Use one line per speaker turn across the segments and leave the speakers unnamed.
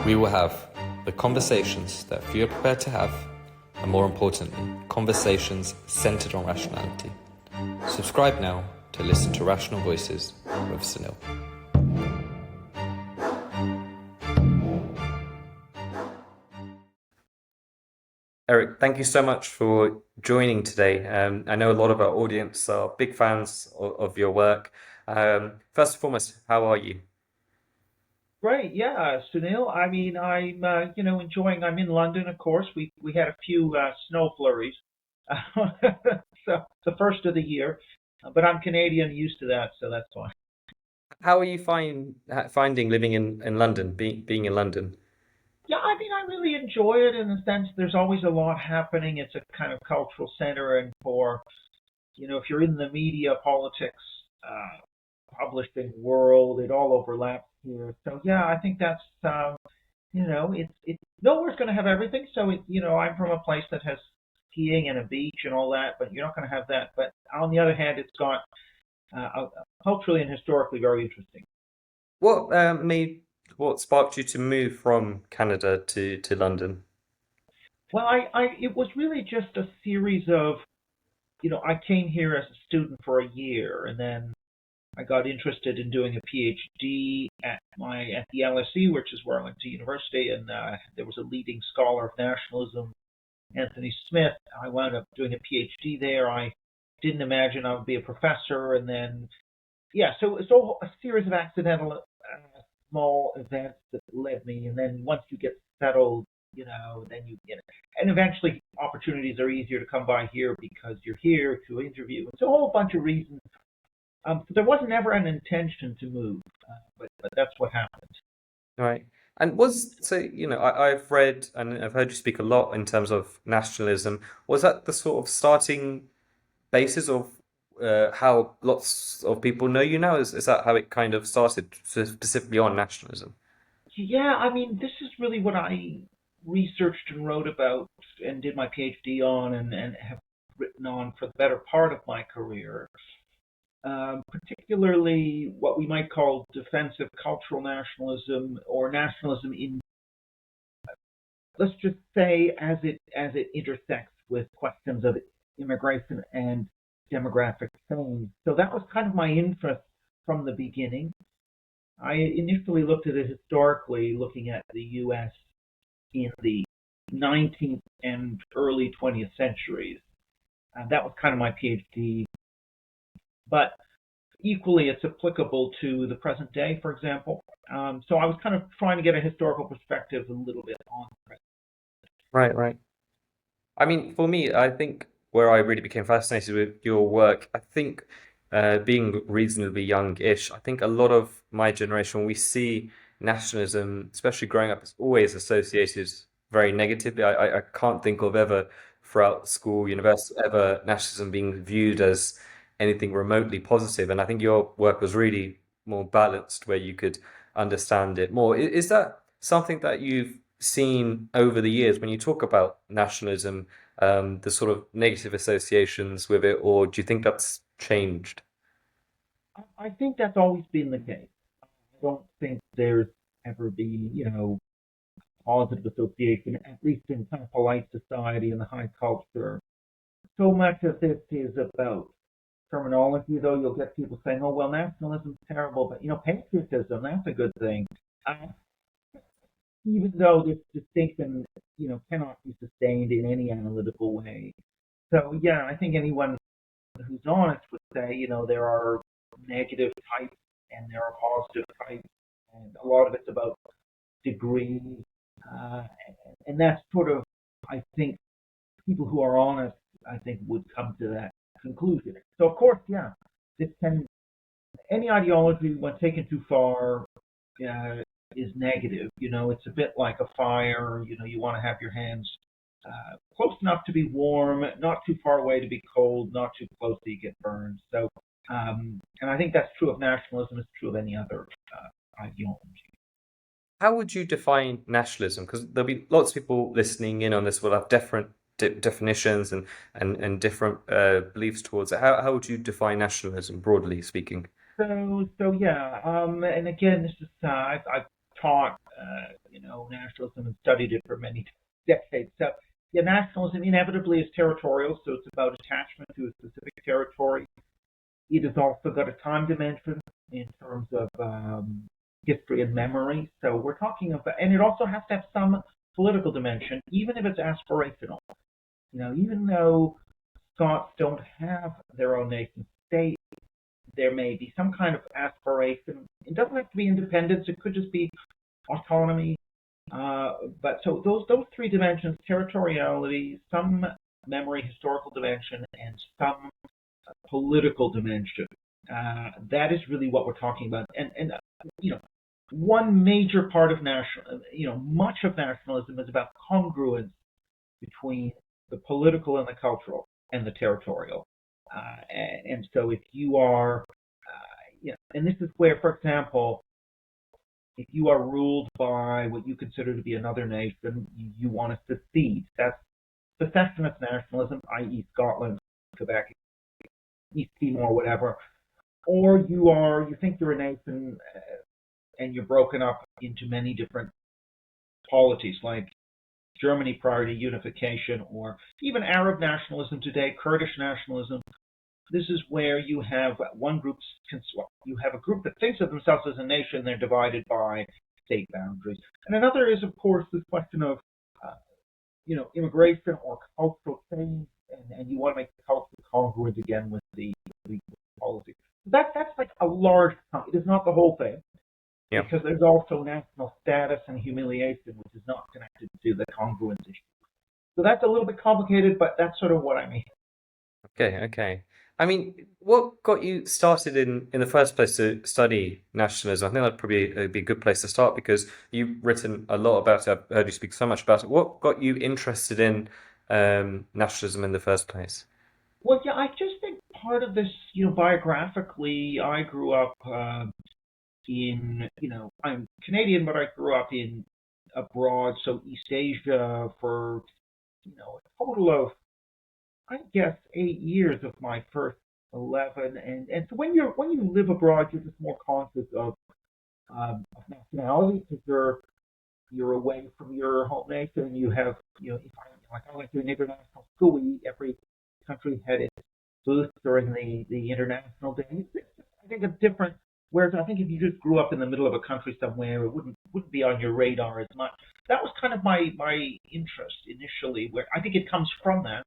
We will have the conversations that few are prepared to have, and more importantly, conversations centered on rationality. Subscribe now to listen to Rational Voices with Sunil. Eric, thank you so much for joining today. I know a lot of our audience are big fans of your work. First and foremost, how are you?
Great, yeah, Sunil. I mean, I'm enjoying. I'm in London, of course. We had a few snow flurries, so the first of the year. But I'm Canadian, used to that, so that's fine.
How are you finding living in London, being in London?
Yeah, I mean, I really enjoy it in the sense there's always a lot happening. It's a kind of cultural center, and for if you're in the media, politics, publishing world, it all overlaps here. So yeah, I think that's it's nowhere's going to have everything. So I'm from a place that has skiing and a beach and all that, but you're not going to have that. But on the other hand, it's got culturally and historically very interesting.
What what sparked you to move from Canada to London?
Well, it was really just a series of I came here as a student for a year, and then I got interested in doing a PhD at the LSE, which is where I went to university, and there was a leading scholar of nationalism, Anthony Smith. I wound up doing a PhD there. I didn't imagine I would be a professor, and then yeah, so it's all a series of accidental small events that led me, and then once you get settled, then you get it, and eventually opportunities are easier to come by here because you're here to interview. It's a whole bunch of reasons. So there wasn't ever an intention to move, but that's what happened.
Right. And I've read and I've heard you speak a lot in terms of nationalism. Was that the sort of starting basis of how lots of people know you now? Is that how it kind of started, specifically on nationalism?
Yeah, I mean, this is really what I researched and wrote about and did my PhD on and have written on for the better part of my career. Particularly what we might call defensive cultural nationalism or nationalism in, let's just say, as it intersects with questions of immigration and demographic change. So that was kind of my interest from the beginning. I initially looked at it historically, looking at the U.S. in the 19th and early 20th centuries. That was kind of my PhD. But equally, it's applicable to the present day, for example. So I was kind of trying to get a historical perspective a little bit on the present.
Right, right. I mean, for me, I think where I really became fascinated with your work, I think being reasonably young-ish, I think a lot of my generation, when we see nationalism, especially growing up, is always associated very negatively. I can't think of ever throughout school, university, ever nationalism being viewed as anything remotely positive. And I think your work was really more balanced, where you could understand it more. Is that something that you've seen over the years when you talk about nationalism, the sort of negative associations with it, or do you think that's changed?
I think that's always been the case. I don't think there's ever been, positive association, at least in kind of polite society and the high culture. So much of this is about terminology, though. You'll get people saying, "Oh, well, nationalism's terrible," but patriotism, that's a good thing. Uh, Even though this distinction, cannot be sustained in any analytical way. So yeah, I think anyone who's honest would say, there are negative types and there are positive types, and a lot of it's about degree, uh, and that's sort of, I think, people who are honest, I think, would come to that conclusion. So of course, yeah, this can any ideology when taken too far uh, is negative. It's a bit like a fire. You want to have your hands close enough to be warm, not too far away to be cold, not too close so you get burned. So, and I think that's true of nationalism. It's true of any other ideology.
How would you define nationalism? Because there'll be lots of people listening in on this will have different definitions and different beliefs towards it. How would you define nationalism, broadly speaking?
So yeah, and again, this is I've taught nationalism and studied it for many decades. So, yeah, nationalism inevitably is territorial, so it's about attachment to a specific territory. It has also got a time dimension in terms of history and memory. So we're talking about, and it also has to have some political dimension, even if it's aspirational. Even though Scots don't have their own nation state, there may be some kind of aspiration. It doesn't have to be independence. It could just be autonomy. But so those three dimensions: territoriality, some memory, historical dimension, and some political dimension. That is really what we're talking about. And one major part of much of nationalism is about congruence between the political and the cultural and the territorial. And so if you are, and this is where, for example, if you are ruled by what you consider to be another nation, you want to secede. That's secessionist nationalism, i.e., Scotland, Quebec, East Timor, whatever. Or you think you're a nation and you're broken up into many different polities, like Germany prior to unification, or even Arab nationalism today, Kurdish nationalism. This is where you have you have a group that thinks of themselves as a nation. They're divided by state boundaries, and another is, of course, this question of immigration or cultural change, and you want to make the culture congruent again with the policy. That's like a large. It is not the whole thing,
Yeah.
because there's also national status and humiliation, which is not connected to the congruence issue. So that's a little bit complicated, but that's sort of what I mean.
Okay, okay. I mean, what got you started in the first place to study nationalism? I think that'd probably be a good place to start because you've written a lot about it. I've heard you speak so much about it. What got you interested in nationalism in the first place?
Well, yeah, I just think part of this, biographically, I grew up I'm Canadian, but I grew up in abroad, so East Asia for, a total of, I guess, 8 years of my first 11. And so when you live abroad, you're just more conscious of nationality, because you're away from your home nation, and you have, if I went to an international school, every country had its booth during the international days. I think it's different. Whereas I think if you just grew up in the middle of a country somewhere, it wouldn't be on your radar as much. That was kind of my interest initially, where I think it comes from that.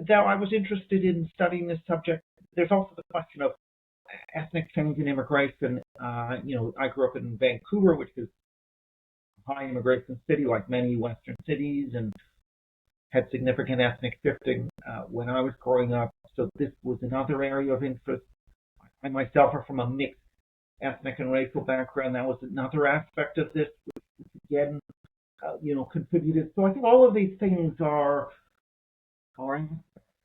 Now I was interested in studying this subject. There's also the question of ethnic change and immigration. I grew up in Vancouver, which is a high immigration city, like many Western cities, and had significant ethnic shifting when I was growing up. So this was another area of interest. I myself are from a mixed ethnic and racial background. That was another aspect of this, which again, contributed. So I think all of these things are aspects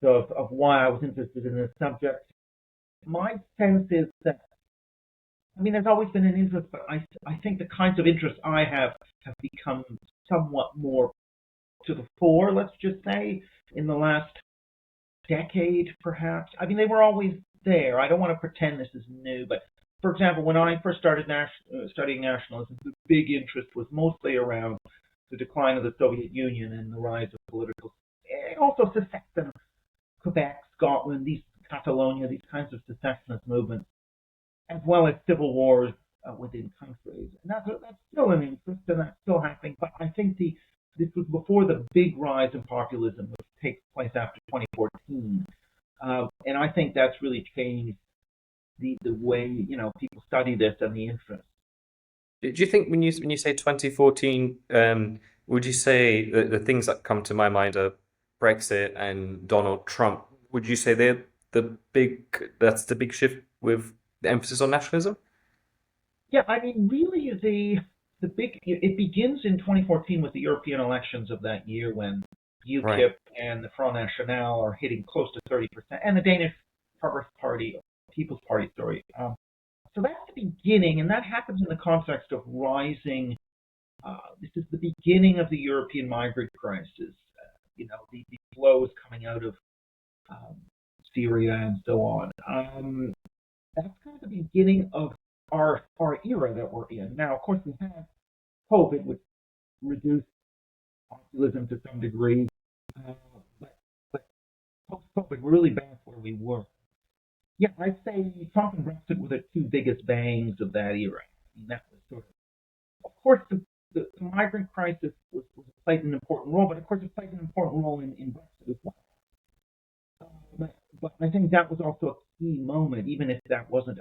of why I was interested in this subject. My sense is that, there's always been an interest, but I think the kinds of interests I have become somewhat more to the fore, let's just say, in the last decade, perhaps. They were always there. I don't want to pretend this is new, but for example, when I first started studying nationalism, the big interest was mostly around the decline of the Soviet Union and the rise of political, and also secession, Quebec, Scotland, Catalonia, these kinds of secessionist movements, as well as civil wars within countries. And that's still an interest, and that's still happening. But I think this was before the big rise in populism, which takes place after 2014. And I think that's really changed the way people study this and the interest.
Do you think when you say 2014, would you say the things that come to my mind are Brexit and Donald Trump? Would you say that's the big shift with the emphasis on nationalism?
Yeah, really, the big it begins in 2014 with the European elections of that year, when
Right.
UKIP and the Front National are hitting close to 30%, and the Danish Progress Party, People's Party, sorry. So that's the beginning, and that happens in the context of rising. This is the beginning of the European migrant crisis. The flows coming out of um, Syria and so on. That's kind of the beginning of our era that we're in now. Of course, we have COVID, which reduced populism to some degree. Uh, but but post-COVID, we're really back where we were. Yeah, I'd say Trump and Brexit were the two biggest bangs of that era. I mean, that was sort of course, the migrant crisis played an important role, but of course, it played an important role in Brexit as well. But I think that was also a key moment, even if that wasn't.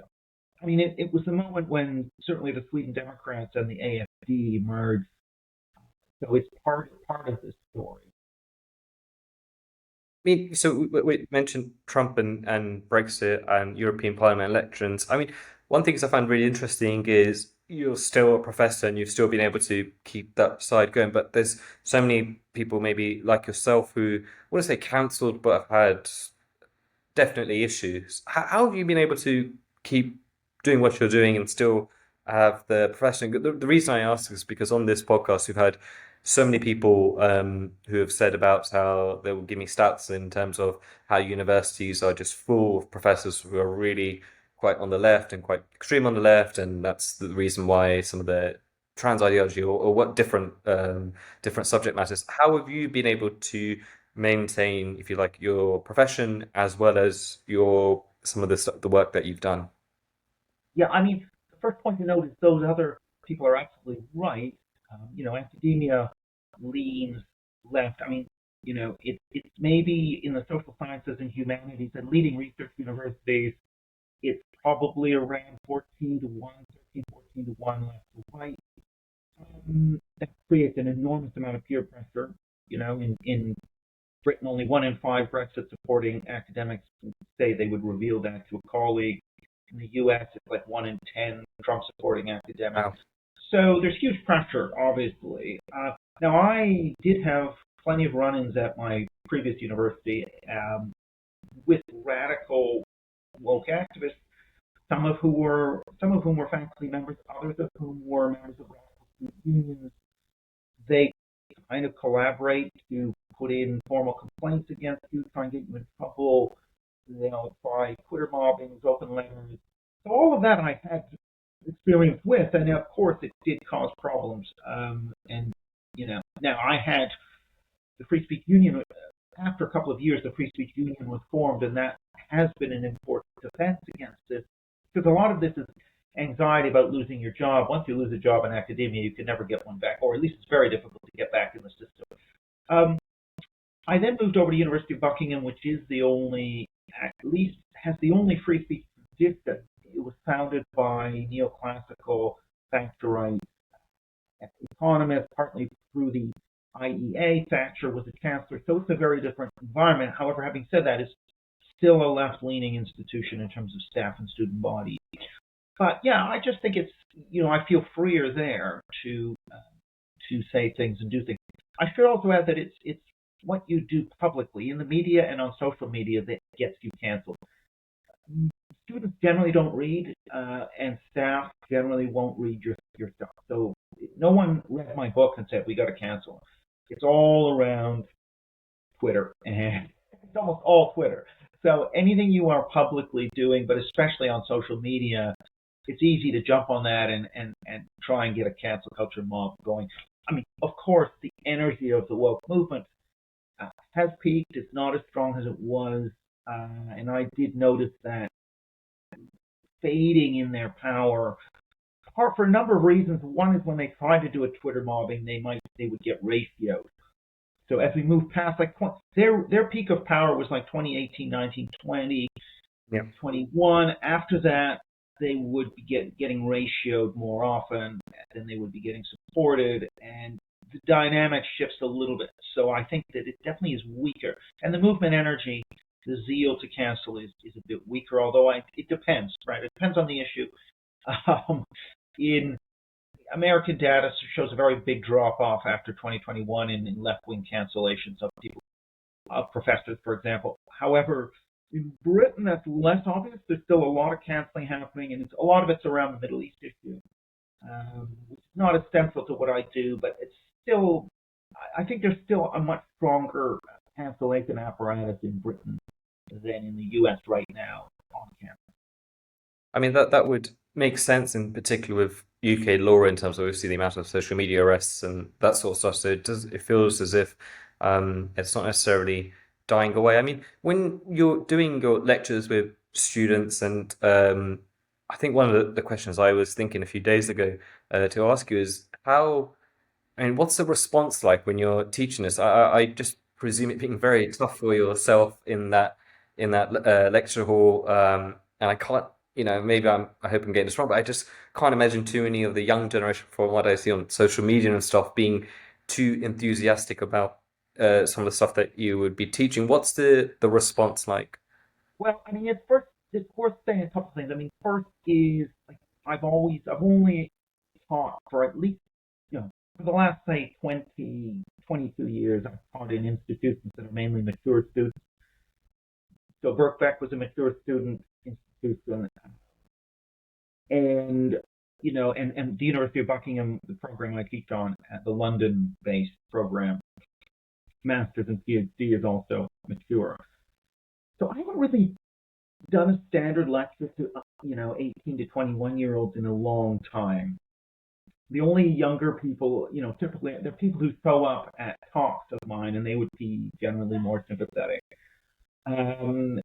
I mean, it was the moment when certainly the Sweden Democrats and the AFD emerged. So it's part of the story.
Mean, so we mentioned Trump and Brexit and European Parliament elections. I mean, one thing I find really interesting is you're still a professor and you've still been able to keep that side going. But there's so many people, maybe like yourself, who I want to say cancelled, but have had definitely issues. How have you been able to keep doing what you're doing and still have the profession? The reason I ask is because on this podcast we've had so many people who have said about how they will give me stats in terms of how universities are just full of professors who are really quite on the left and quite extreme on the left, and that's the reason why some of the trans ideology or what different subject matters. How have you been able to maintain, if you like, your profession as well as your some of the work that you've done?
Yeah, I mean, the first point to note is those other people are absolutely right. Academia leans left. I mean, it's maybe in the social sciences and humanities and leading research universities, it's probably around 14 to 1, 13, 14 to 1 left to right. That creates an enormous amount of peer pressure. In Britain, only 1 in 5 Brexit supporting academics say they would reveal that to a colleague. In the US, it's like 1 in 10 Trump supporting academics.
Wow.
So there's huge pressure, obviously. Now, I did have plenty of run ins at my previous university with radical woke activists, some of whom were faculty members, others of whom were members of radical student unions. They kind of collaborate to put in formal complaints against you, try and get you in trouble, by Twitter mobbings, open letters. So all of that I had experience with, and of course it did cause problems. Now I had the Free Speech Union. After a couple of years, the Free Speech Union was formed, and that has been an important defense against this, because a lot of this is anxiety about losing your job. Once you lose a job in academia, you can never get one back, or at least it's very difficult to get back in the system. Um, I then moved over to University of Buckingham, which is the only, at least has the only free speech tradition. It was founded by neoclassical Thatcherite economists, partly through the IEA. Thatcher was a chancellor, so it's a very different environment. However, having said that, it's still a left-leaning institution in terms of staff and student body. But yeah, I just think it's, I feel freer there to say things and do things. I should also add that it's what you do publicly in the media and on social media that gets you canceled. Students generally don't read, and staff generally won't read your stuff. So no one read my book and said we got to cancel. It's all around Twitter, and it's almost all Twitter. So anything you are publicly doing, but especially on social media, it's easy to jump on that and try and get a cancel culture mob going. I mean, of course, the energy of the woke movement has peaked. It's not as strong as it was, and I did notice that fading in their power for a number of reasons. One is when they tried to do a Twitter mobbing, they would get ratioed. So as we move past, like their peak of power was like 2018, 19, 20,
Yeah.
21. After that, they would be getting ratioed more often, and they would be getting supported, and the dynamic shifts a little bit. So I think that it definitely is weaker, and the movement energy, the zeal to cancel is a bit weaker. Although it depends, right? It depends on the issue. In American data shows a very big drop off after 2021 in left-wing cancellations of people, of professors, for example. However, in Britain, that's less obvious. There's still a lot of canceling happening, and a lot of it's around the Middle East issue, which is not as central to what I do, but it's still, I think there's still a much stronger cancellation apparatus in Britain than in the US right now on campus.
I mean that would makes sense in particular with UK law in terms of obviously the amount of social media arrests and that sort of stuff. So it feels as if it's not necessarily dying away. I mean, when you're doing your lectures with students, and I think one of the questions I was thinking a few days ago to ask you is how. I mean, what's the response like when you're teaching this? I just presume it being very tough for yourself in that lecture hall, and I can't, maybe I hope I'm getting this wrong, but I just can't imagine too many of the young generation, from what I see on social media and stuff, being too enthusiastic about some of the stuff that you would be teaching. What's the response like?
Well, I mean, it's worth saying a couple things. I mean, first is like I've only taught for at least, for the last say 20, 22 years. I've taught in institutions that are mainly mature students. So Birkbeck was a mature student institution, and and the University of Buckingham, the program I teach on, at the London-based program, Masters and PhD, is also mature. So I haven't really done a standard lecture to 18 to 21-year-olds in a long time. The only younger people, typically they're people who show up at talks of mine, and they would be generally more sympathetic. Um,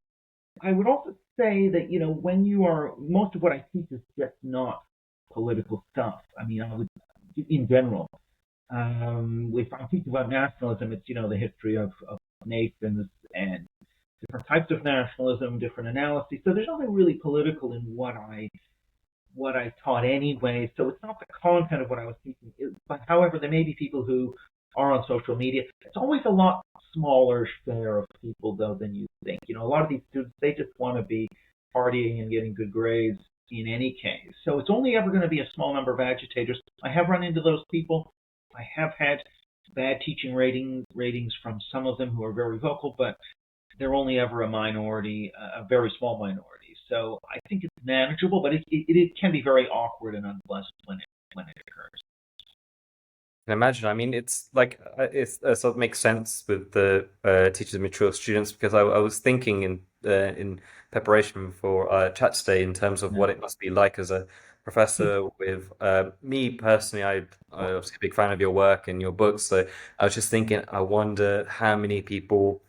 I would also say that when you are, most of what I teach is just not political stuff. I mean, I would, in general, if I teach about nationalism, it's the history of nations and different types of nationalism, different analyses. So there's nothing really political in what I taught anyway. So it's not the content of what I was teaching. But however, there may be people who are on social media. It's always a lot smaller share of people though than you think. A lot of these students, they just want to be partying and getting good grades in any case. So it's only ever going to be a small number of agitators. I have run into those people. I have had bad teaching ratings from some of them who are very vocal, but they're only ever a minority, a very small minority. So I think it's manageable, but it can be very awkward and unpleasant when it occurs.
Can imagine. I mean, it's like it sort of makes sense with the teachers of mature students because I was thinking in preparation for chat today in terms of
Yeah.
what it must be like as a professor with me personally. I'm obviously a big fan of your work and your books, so I was just thinking, I wonder how many people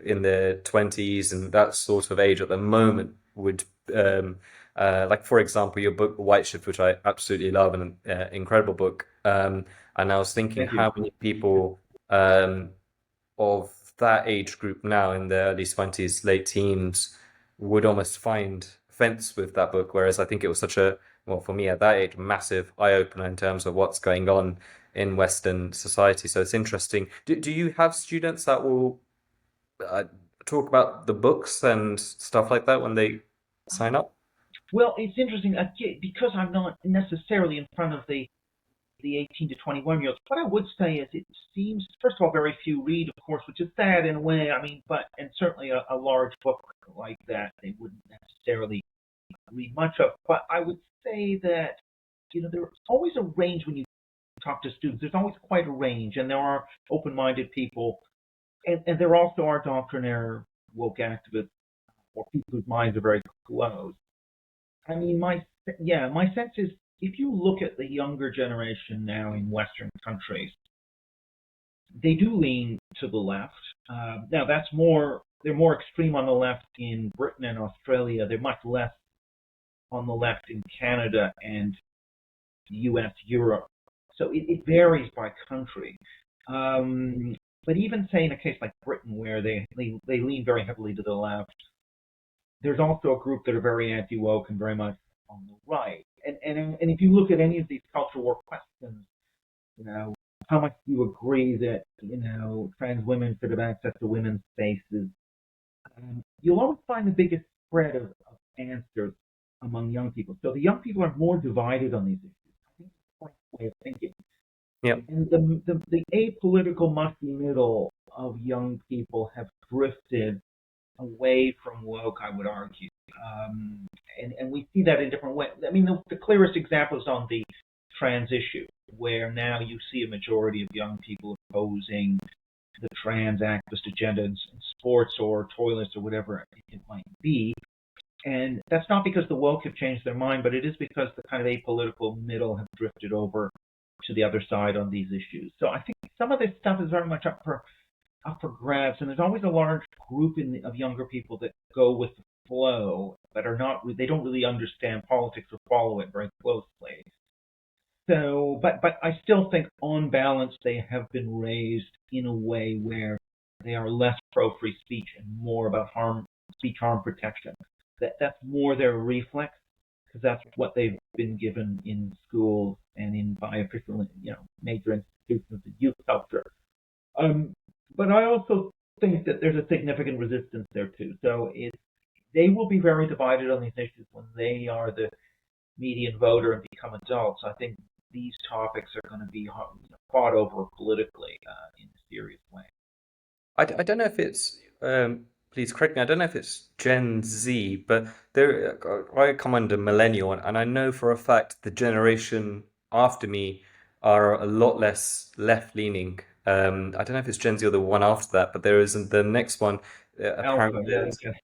in their 20s and that sort of age at the moment would like for example your book White Shift, which I absolutely love and incredible book. And I was thinking
Thank you.
how many people um, of that age group now in their early 20s, late teens would almost find offense with that book. Whereas I think it was such a, well, for me at that age, massive eye opener in terms of what's going on in Western society. So it's interesting. Do you have students that will uh, talk about the books and stuff like that when they sign up?
Well, it's interesting because I'm not necessarily in front of the 18 to 21-year-olds. What I would say is it seems, first of all, very few read, of course, which is sad in a way. I mean, and certainly a large book like that they wouldn't necessarily read much of. But I would say that there's always a range when you talk to students. There's always quite a range, and there are open-minded people, and there also are doctrinaire woke activists or people whose minds are very closed. I mean, my sense is if you look at the younger generation now in Western countries, they do lean to the left. Now they're more extreme on the left in Britain and Australia. They're much less on the left in Canada and the U.S., Europe. So it varies by country. But even say in a case like Britain, where they lean very heavily to the left, there's also a group that are very anti-woke and very much on the right. And if you look at any of these culture war questions, you know, how much do you agree that trans women should have access to women's spaces? You'll always find the biggest spread of answers among young people. So the young people are more divided on these issues. I think it's the right way of thinking.
Yeah.
And the apolitical mushy middle of young people have drifted away from woke, I would argue. And we see that in different ways. I mean, the clearest example is on the trans issue, where now you see a majority of young people opposing the trans activist agenda in sports or toilets or whatever it might be. And that's not because the woke have changed their mind, but it is because the kind of apolitical middle have drifted over to the other side on these issues. So I think some of this stuff is very much up for grabs, and there's always a large group of younger people that go with the flow, but are not they don't really understand politics or follow it very closely. So, but I still think on balance they have been raised in a way where they are less pro free speech and more about speech harm protection. That's more their reflex because that's what they've been given in schools and in by official, major institutions of youth culture. Um, but I also think that there's a significant resistance there too. So they will be very divided on these issues when they are the median voter and become adults. I think these topics are going to be fought over politically in a serious way.
I don't know if it's, please correct me, I don't know if it's Gen Z, but I come under millennial, and I know for a fact the generation after me are a lot less left-leaning. I don't know if it's Gen Z or the one after that, but there is the next one,
Alpha,
apparently,
yeah, okay.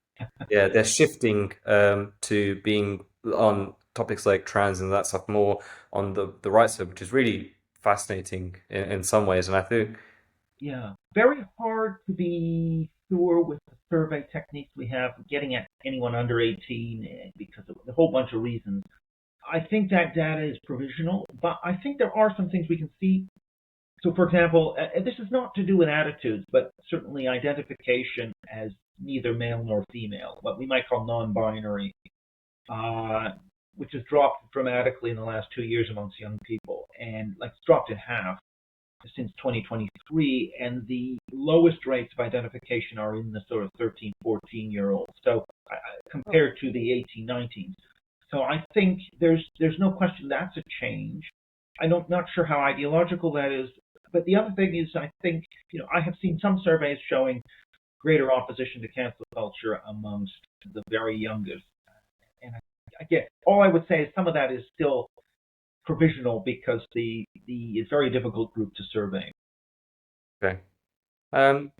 yeah, they're shifting to being on topics like trans and that stuff more on the right side, which is really fascinating in some ways. And I think,
Yeah, very hard to be sure with the survey techniques we have getting at anyone under 18 because of a whole bunch of reasons. I think that data is provisional, but I think there are some things we can see. So, for example, this is not to do with attitudes, but certainly identification as neither male nor female, what we might call non-binary, uh, which has dropped dramatically in the last 2 years amongst young people, and like it's dropped in half since 2023, and the lowest rates of identification are in the sort of 13, 14-year-olds. So compared to the 18, 19s. So I think there's no question that's a change. I'm not sure how ideological that is, but the other thing is I think I have seen some surveys showing greater opposition to cancel culture amongst the very youngest. And again, all I would say is some of that is still provisional because the it's a very difficult group to survey.
okay. Um,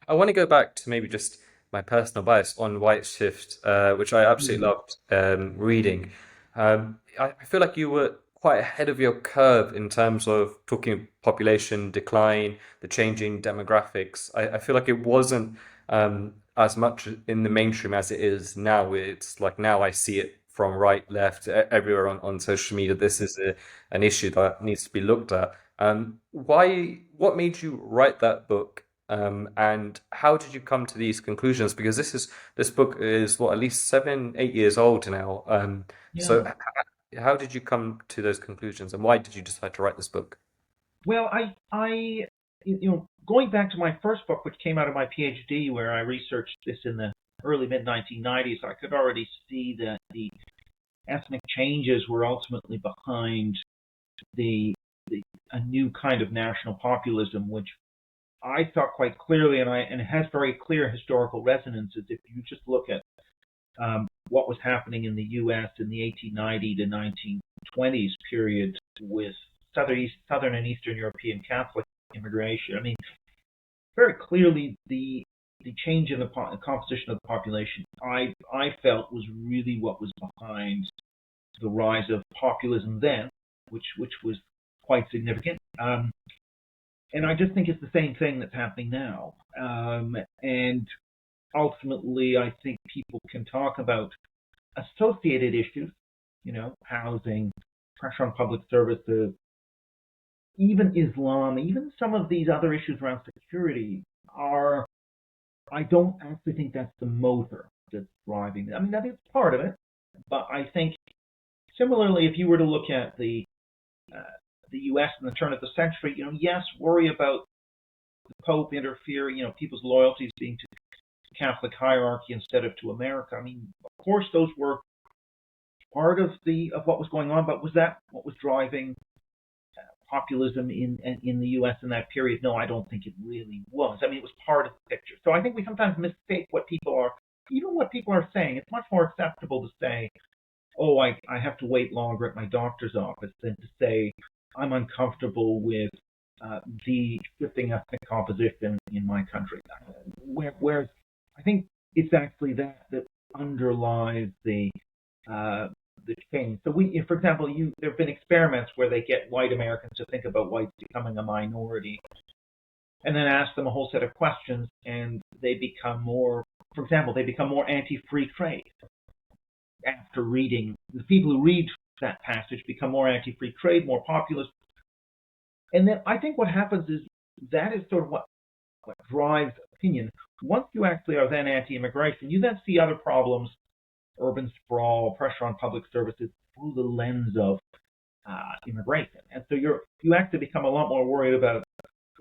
I want to go back to maybe just my personal bias on White Shift, which I absolutely
Mm.
loved reading. I feel like you were quite ahead of your curve in terms of talking population decline, the changing demographics. I feel like it wasn't as much in the mainstream as it is now. It's like now I see it from right, left, everywhere on social media. This is an issue that needs to be looked at. What made you write that book? And how did you come to these conclusions? Because this book is what, at least 7, 8 years old now. So
Yeah.
how did you come to those conclusions, and why did you decide to write this book?
Well, going back to my first book, which came out of my PhD, where I researched this in the early mid 1990s, I could already see that the ethnic changes were ultimately behind the, the a new kind of national populism, which I thought quite clearly, and it has very clear historical resonances. If you just look at what was happening in the U.S. in the 1890 to 1920s period with Southern and Eastern European Catholic immigration. I mean, very clearly the change in the composition of the population, I felt was really what was behind the rise of populism then, which was quite significant. And I just think it's the same thing that's happening now. And ultimately, I think people can talk about associated issues, housing, pressure on public services, even Islam, even some of these other issues around security are, I don't actually think that's the motor that's driving it. I mean, that is part of it, but I think similarly, if you were to look at uh, the U.S. in the turn of the century, yes, worry about the Pope interfering, people's loyalties being to Catholic hierarchy instead of to America. I mean, of course, those were part of what was going on, but was that what was driving populism in the U.S. in that period? No, I don't think it really was. I mean, it was part of the picture. So I think we sometimes mistake even what people are saying. It's much more acceptable to say, "Oh, I have to wait longer at my doctor's office," than to say, "I'm uncomfortable with the shifting ethnic composition in my country." Whereas I think it's actually that underlies uh, the change. So for example, there have been experiments where they get white Americans to think about whites becoming a minority, and then ask them a whole set of questions, and they become more, for example, they become more anti-free trade after reading. The people who read that passage become more anti-free trade, more populist, and then I think what happens is that is sort of what drives opinion. Once you actually are then anti-immigration, you then see other problems, urban sprawl, pressure on public services through the lens of immigration, and so you actually become a lot more worried about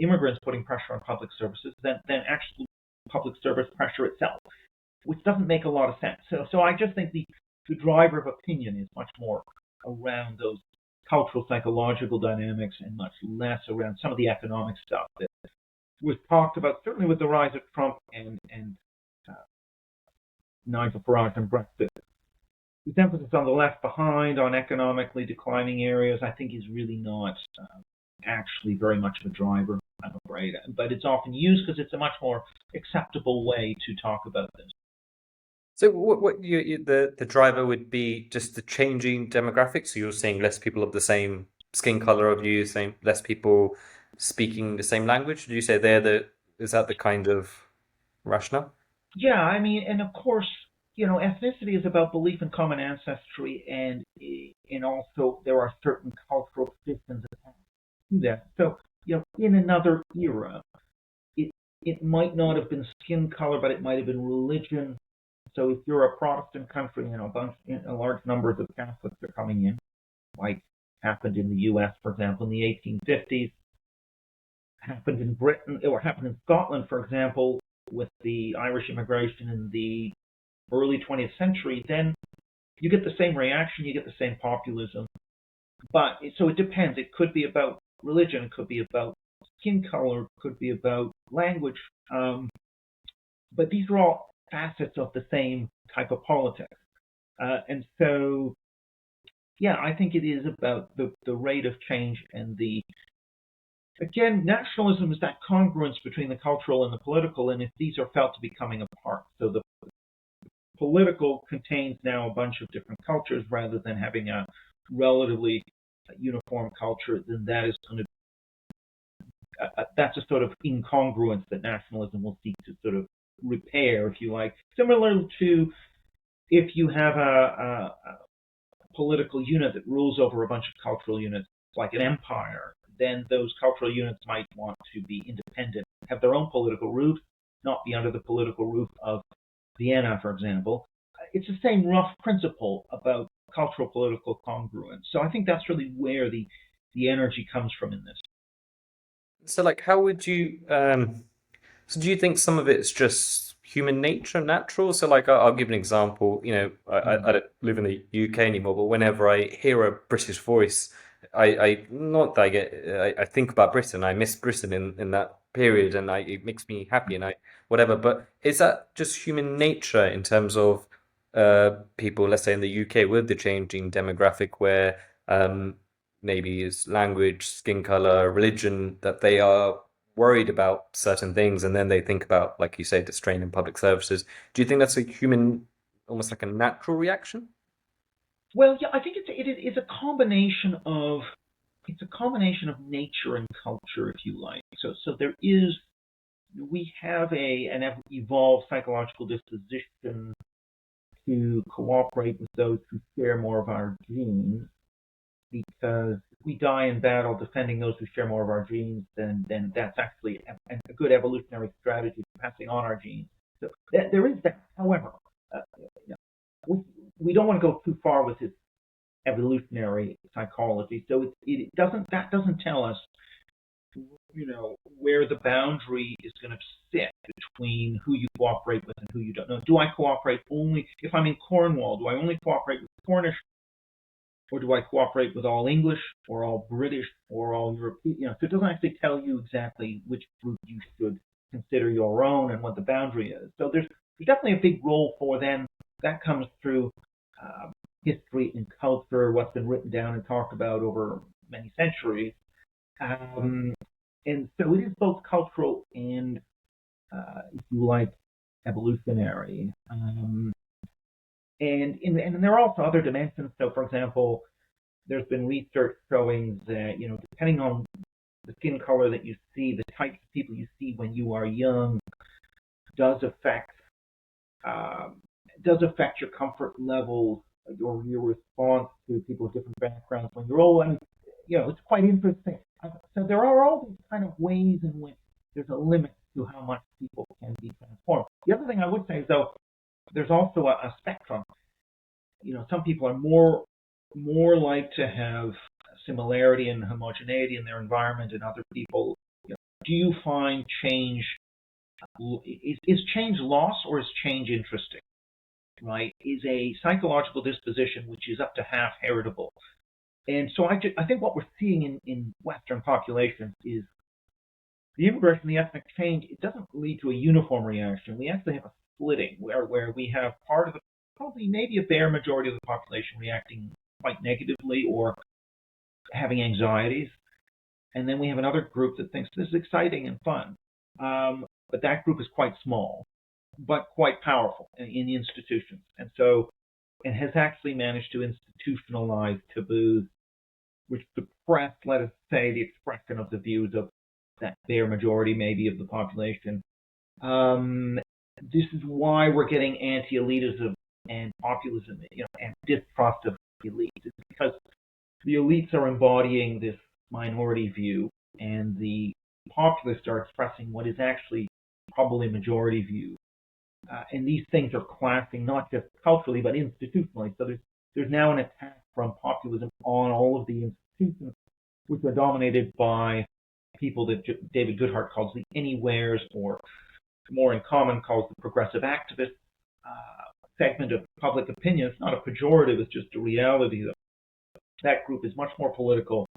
immigrants putting pressure on public services than actual public service pressure itself, which doesn't make a lot of sense. So I just think the driver of opinion is much more around those cultural psychological dynamics and much less around some of the economic stuff that was talked about, certainly with the rise of Trump and uh, Nigel Farage and Brexit. This emphasis on the left behind, on economically declining areas, I think is really not actually very much of a driver, I'm afraid. But it's often used because it's a much more acceptable way to talk about this.
So the driver would be just the changing demographics. So you're saying less people of the same skin color of you, same less people speaking the same language. Did you say is that the kind of rationale?
Yeah, I mean, and of course, ethnicity is about belief in common ancestry, and also there are certain cultural traditions attached to that. So, in another era, it it might not have been skin color, but it might have been religion. So if you're a Protestant country, a large numbers of Catholics are coming in, like happened in the U.S., for example, in the 1850s, happened in Britain, or happened in Scotland, for example, with the Irish immigration in the early 20th century, then you get the same reaction, you get the same populism. But so it depends. It could be about religion, it could be about skin color, it could be about language. But these are all facets of the same type of politics. And so, yeah, I think it is about the rate of change and again, nationalism is that congruence between the cultural and the political, and if these are felt to be coming apart. So the political contains now a bunch of different cultures rather than having a relatively uniform culture, then that is going to that's a sort of incongruence that nationalism will seek to sort of repair, if you like. Similar to if you have a political unit that rules over a bunch of cultural units, like an empire, then those cultural units might want to be independent, have their own political roof, not be under the political roof of Vienna, for example. It's the same rough principle about cultural political congruence. So I think that's really where the energy comes from in this.
So like, how would you so do you think some of it's just human nature, natural? So like I'll give an example. I
Mm.
don't live in the UK anymore, but whenever I hear a British voice, I not that I get I think about Britain. I miss Britain in that period, and it makes me happy, and I whatever. But is that just human nature in terms of people, let's say in the UK, with the changing demographic, where maybe is language, skin color, religion, that they are worried about certain things, and then they think about, like you say, the strain in public services. Do you think that's a human, almost like a natural reaction?
Well, yeah, I think it's a combination of nature and culture, if you like. So we have an evolved psychological disposition to cooperate with those who share more of our genes, because if we die in battle defending those who share more of our genes, then that's actually a good evolutionary strategy for passing on our genes. So there is that. However, uh, you know, we don't want to go too far with this evolutionary psychology. So it doesn't that doesn't tell us where the boundary is going to sit between who you cooperate with and who you don't know. Do I cooperate only if I'm in Cornwall? Do I only cooperate with Cornish, or do I cooperate with all English, or all British, or all European? So it doesn't actually tell you exactly which group you should consider your own and what the boundary is. So there's definitely a big role for them. That comes through history and culture, what's been written down and talked about over many centuries. Um, and so it is both cultural and, if you like, evolutionary. And there are also other dimensions. So, for example, there's been research showing that, depending on the skin color that you see, the types of people you see when you are young does affect um, does affect your comfort levels, your response to people with different backgrounds when you're old. I mean, it's quite interesting. So there are all these kind of ways in which there's a limit to how much people can be transformed. The other thing I would say is, though, there's also a spectrum. Some people are more like to have similarity and homogeneity in their environment, and other people. Do you find change? Is change loss, or is change interesting? Right? Is a psychological disposition which is up to half heritable. And so I think what we're seeing in Western populations is the immigration, the ethnic change. It doesn't lead to a uniform reaction. We actually have a splitting where we have part of the, probably maybe a bare majority of the population reacting quite negatively or having anxieties, and then we have another group that thinks this is exciting and fun. But that group is quite small, but quite powerful in the institutions, and so it has actually managed to institutionalize taboos, which suppress, let us say, the expression of the views of that bare majority, maybe, of the population. Um, this is why we're getting anti-elitism and populism, and distrust of elites. It's because the elites are embodying this minority view, and the populists are expressing what is actually probably a majority view. And these things are clashing not just culturally but institutionally. So there's now an attack from populism on all of the institutions, which are dominated by people that David Goodhart calls the anywheres, or more in common calls the progressive activist segment of public opinion. It's not a pejorative; it's just a reality. That group is much more political,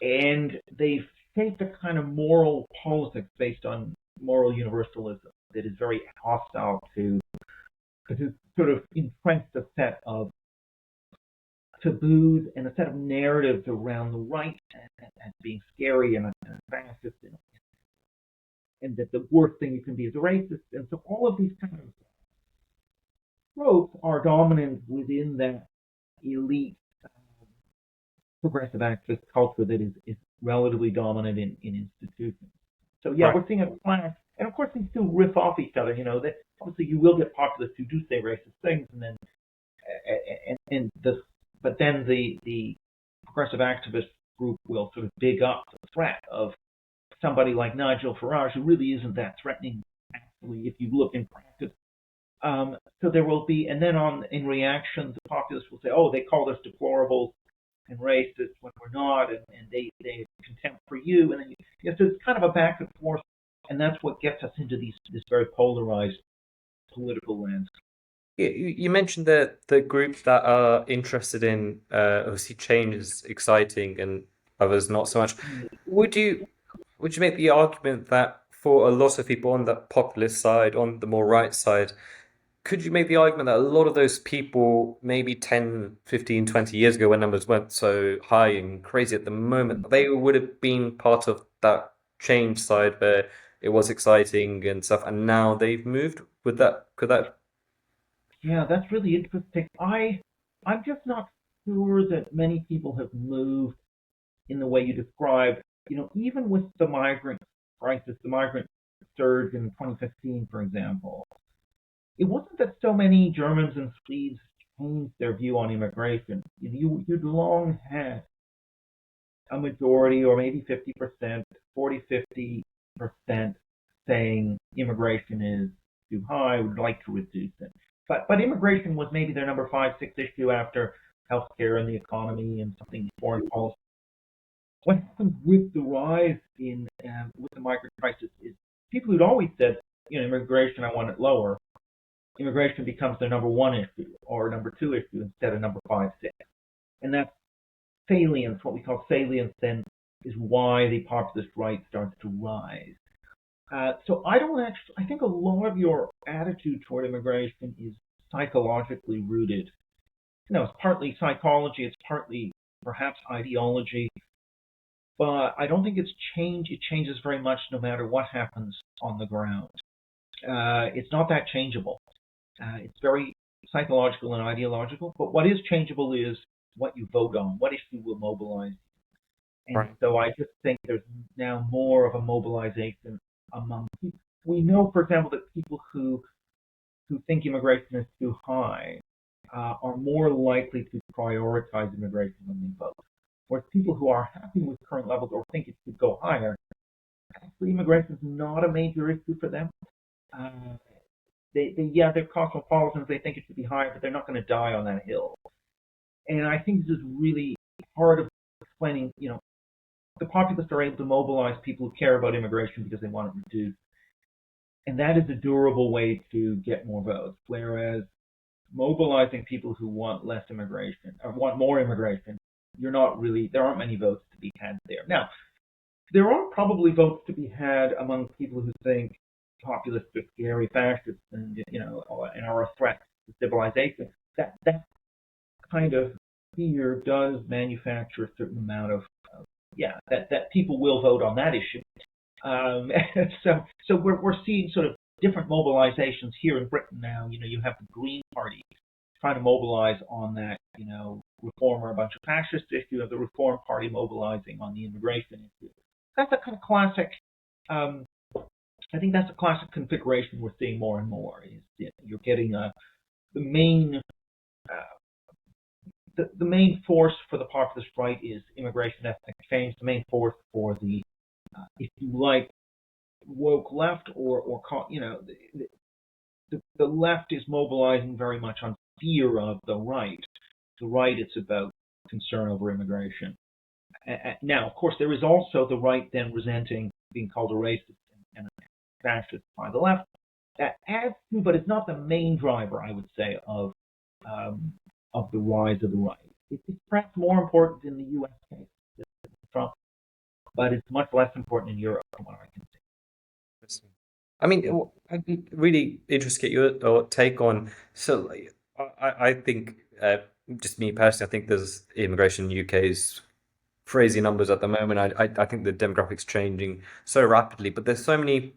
and they've shaped a kind of moral politics based on moral universalism that is very hostile to sort of entrenched a set of taboos and a set of narratives around the right and being scary and fascist, and that the worst thing you can be is a racist. And so all of these kind of tropes are dominant within that elite progressive activist culture that is relatively dominant in institutions. So yeah,
Right.
we're seeing a clash, and of course these two riff off each other. That obviously you will get populists who do say racist things, and then and the but then the progressive activist group will sort of big up the threat of somebody like Nigel Farage, who really isn't that threatening actually if you look in practice. So there will be, and then in reaction, the populists will say, "Oh, they called us deplorables and racist when we're not, and they have contempt for you." And then so it's kind of a back and forth, and that's what gets us into this very polarized political landscape.
You mentioned that the groups that are interested in obviously change is exciting and others not so much. Would you would you make the argument that for a lot of people on the populist side, on the more right side, could you make the argument that a lot of those people, maybe 10, 15, 20 years ago when numbers weren't so high and crazy at the moment, they would have been part of that change side where it was exciting and stuff, and now they've moved? Could that
Yeah, that's really interesting. I'm just not sure that many people have moved in the way you described. Even with the migrant crisis, the migrant surge in 2015, for example, it wasn't that so many Germans and Swedes changed their view on immigration. You'd long had a majority, or maybe 50%, 40, 50% saying immigration is too high, would like to reduce it. But immigration was maybe their number five, six issue after healthcare and the economy and something foreign policy. What happens with the rise in with the migrant crisis is people who'd always said, immigration, I want it lower. Immigration becomes their number one issue or number two issue instead of number five, six. And that's salience, what we call salience, then is why the populist right starts to rise. So I don't actually, I think a lot of your attitude toward immigration is psychologically rooted. It's partly psychology, it's partly perhaps ideology, but I don't think it's change. It changes very much no matter what happens on the ground. It's not that changeable. It's very psychological and ideological. But what is changeable is what you vote on, what issue will mobilize. And
Right.
so I just think there's now more of a mobilization among people. We know, for example, that people who think immigration is too high are more likely to prioritize immigration when they vote. Whereas people who are happy with current levels or think it should go higher, actually immigration is not a major issue for them. Uh, yeah, they're cosmopolitans. They think it should be higher, but they're not going to die on that hill. And I think this is really part of explaining. The populists are able to mobilize people who care about immigration because they want it reduced, and that is a durable way to get more votes. Whereas mobilizing people who want less immigration or want more immigration, there aren't many votes to be had there. Now, there are probably votes to be had among people who think populists are scary fascists and are a threat to civilization. That kind of fear does manufacture a certain amount of that people will vote on that issue. Um, so we're seeing sort of different mobilizations here in Britain now. You have the Green Party trying to mobilize on that, reform or a bunch of fascist issue. You have the Reform Party mobilizing on the immigration issue. That's a kind of classic. Um, I think that's a classic configuration we're seeing more and more. You're getting the main uh, the main force for the populist right is immigration, ethnic change. The main force for the if you like woke left or the left is mobilizing very much on fear of the right. The right, it's about concern over immigration. Now, of course, there is also the right then resenting being called a racist and a fascist by the left. That adds to, but it's not the main driver, I would say, um, of the rise of the right. It's perhaps more important in the U.S. case than Trump, but it's much less important in Europe, from what I can see.
Interesting. I mean, I'd be really interested to get your take on. So, like, I think, just me personally, I think there's immigration in UK's crazy numbers at the moment. I think the demographics changing so rapidly, but there's so many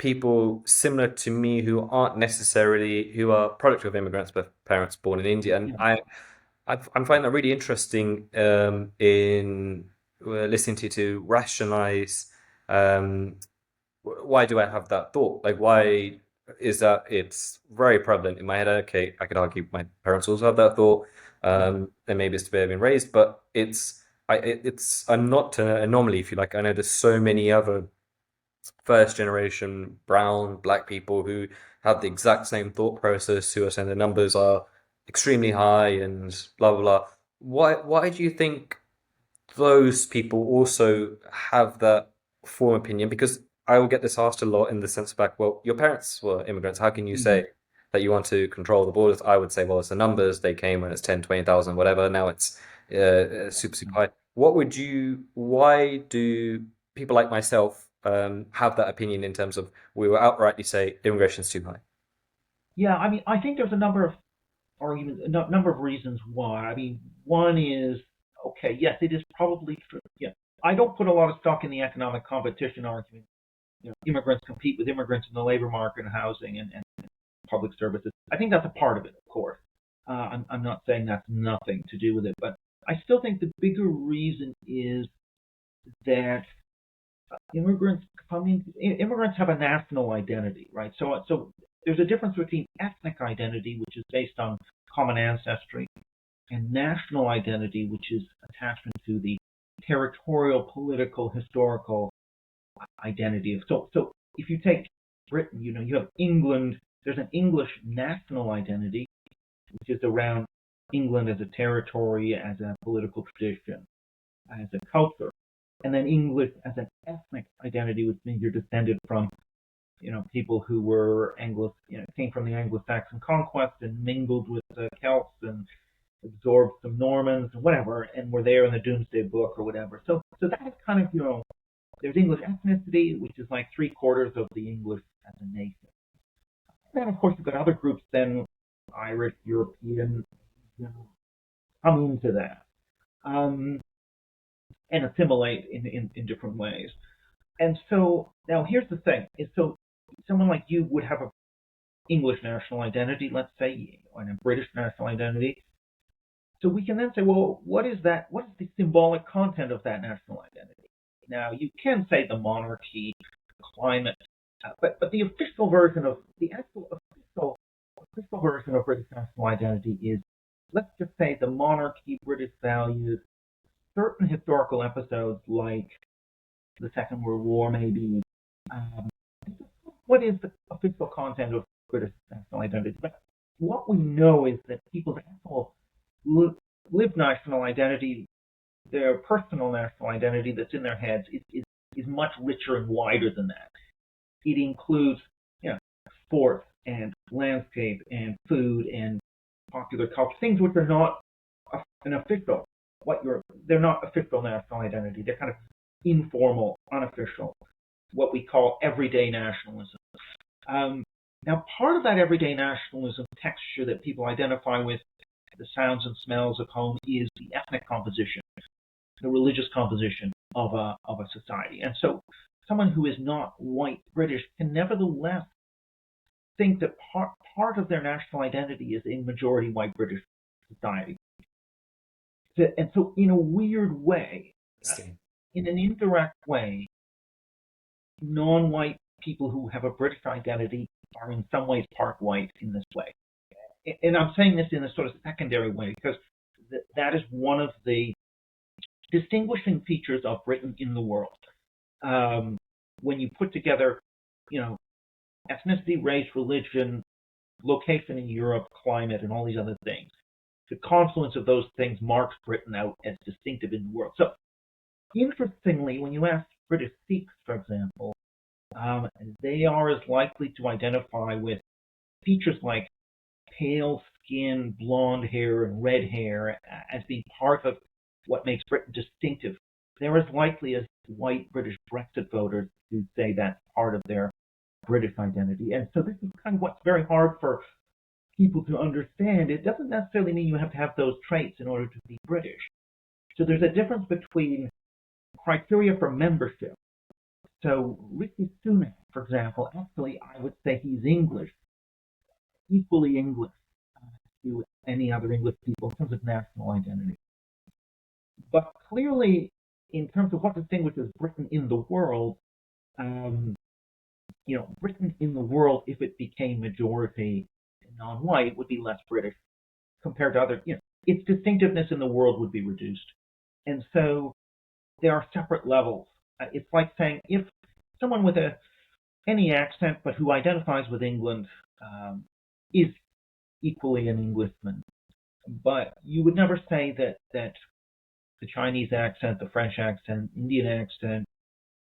people similar to me who aren't necessarily who are product of immigrants but parents born in India, and
Yeah,
I'm finding that really interesting in listening to rationalize um, why do I have that thought? Like, why is that? It's very prevalent in my head. Okay, I could argue my parents also have that thought,
yeah,
and maybe it's the way I've been raised, but I'm not an anomaly, if you like. I know there's so many other first generation brown black people who have the exact same thought process, who are saying the numbers are extremely high and blah blah blah. Why do you think those people also have that form opinion? Because I will get this asked a lot in the sense of like, well, your parents were immigrants. How can you
yeah.
say that you want to control the borders? I would say, well, it's the numbers. They came when it's 10, 20,000, whatever. Now it's super, super high. Why do people like myself have that opinion in terms of we will outrightly say immigration's too high?
Yeah, I mean, I think there's a number of arguments, a number of reasons why. I mean, one is okay, yes, it is probably true. Yeah, I don't put a lot of stock in the economic competition argument. Immigrants compete with immigrants in the labor market and housing and public services. I think that's a part of it, of course. I'm not saying that's nothing to do with it, but I still think the bigger reason is that immigrants have a national identity, right? So there's a difference between ethnic identity, which is based on common ancestry, and national identity, which is attachment to the territorial, political, historical identity. So if you take Britain, you have England. There's an English national identity, which is around England as a territory, as a political tradition, as a culture, and then English as an ethnic identity, which means you're descended from people who were came from the Anglo-Saxon conquest and mingled with the Celts and absorbed some Normans and whatever, and were there in the Doomsday Book or whatever. So that is kind of there's English ethnicity, which is like three-quarters of the English as a nation. Then of course you've got other groups then Irish, European, come into that and assimilate in different ways. And so now here's the thing: is so someone like you would have a English national identity, let's say, and a British national identity. So we can then say, well, what is that? What is the symbolic content of that national identity? Now, you can say the monarchy, the climate, but the official version of the actual official version of British national identity is, let's just say, the monarchy, British values, certain historical episodes like the Second World War, maybe. Um, what is the official content of British national identity? But what we know is that people's actual lived national identity, their personal national identity that's in their heads, is much richer and wider than that. It includes, sports and landscape and food and popular culture, things which are not an official. They're not official national identity. They're kind of informal, unofficial, what we call everyday nationalism. Now, part of that everyday nationalism texture that people identify with, the sounds and smells of home, is the ethnic composition, the religious composition of a society. And so someone who is not white British can nevertheless think that part of their national identity is a majority white British society. And so, in a weird way, in an indirect way, non-white people who have a British identity are in some ways part white in this way. And I'm saying this in a sort of secondary way because that is one of the distinguishing features of Britain in the world. When you put together, ethnicity, race, religion, location in Europe, climate, and all these other things, the confluence of those things marks Britain out as distinctive in the world. So, interestingly, when you ask British Sikhs, for example, they are as likely to identify with features like pale skin, blonde hair, and red hair as being part of what makes Britain distinctive. They're as likely as white British Brexit voters to say that's part of their British identity. And so this is kind of what's very hard for people to understand. It doesn't necessarily mean you have to have those traits in order to be British. So there's a difference between criteria for membership. So Rishi Sunak, for example, actually I would say he's English, equally English to any other English people in terms of national identity. But clearly, in terms of what distinguishes Britain in the world, Britain in the world, if it became majority non-white, would be less British compared to other, its distinctiveness in the world would be reduced. And so there are separate levels. It's like saying if someone with any accent but who identifies with England is equally an Englishman, but you would never say that the Chinese accent, the French accent, Indian accent,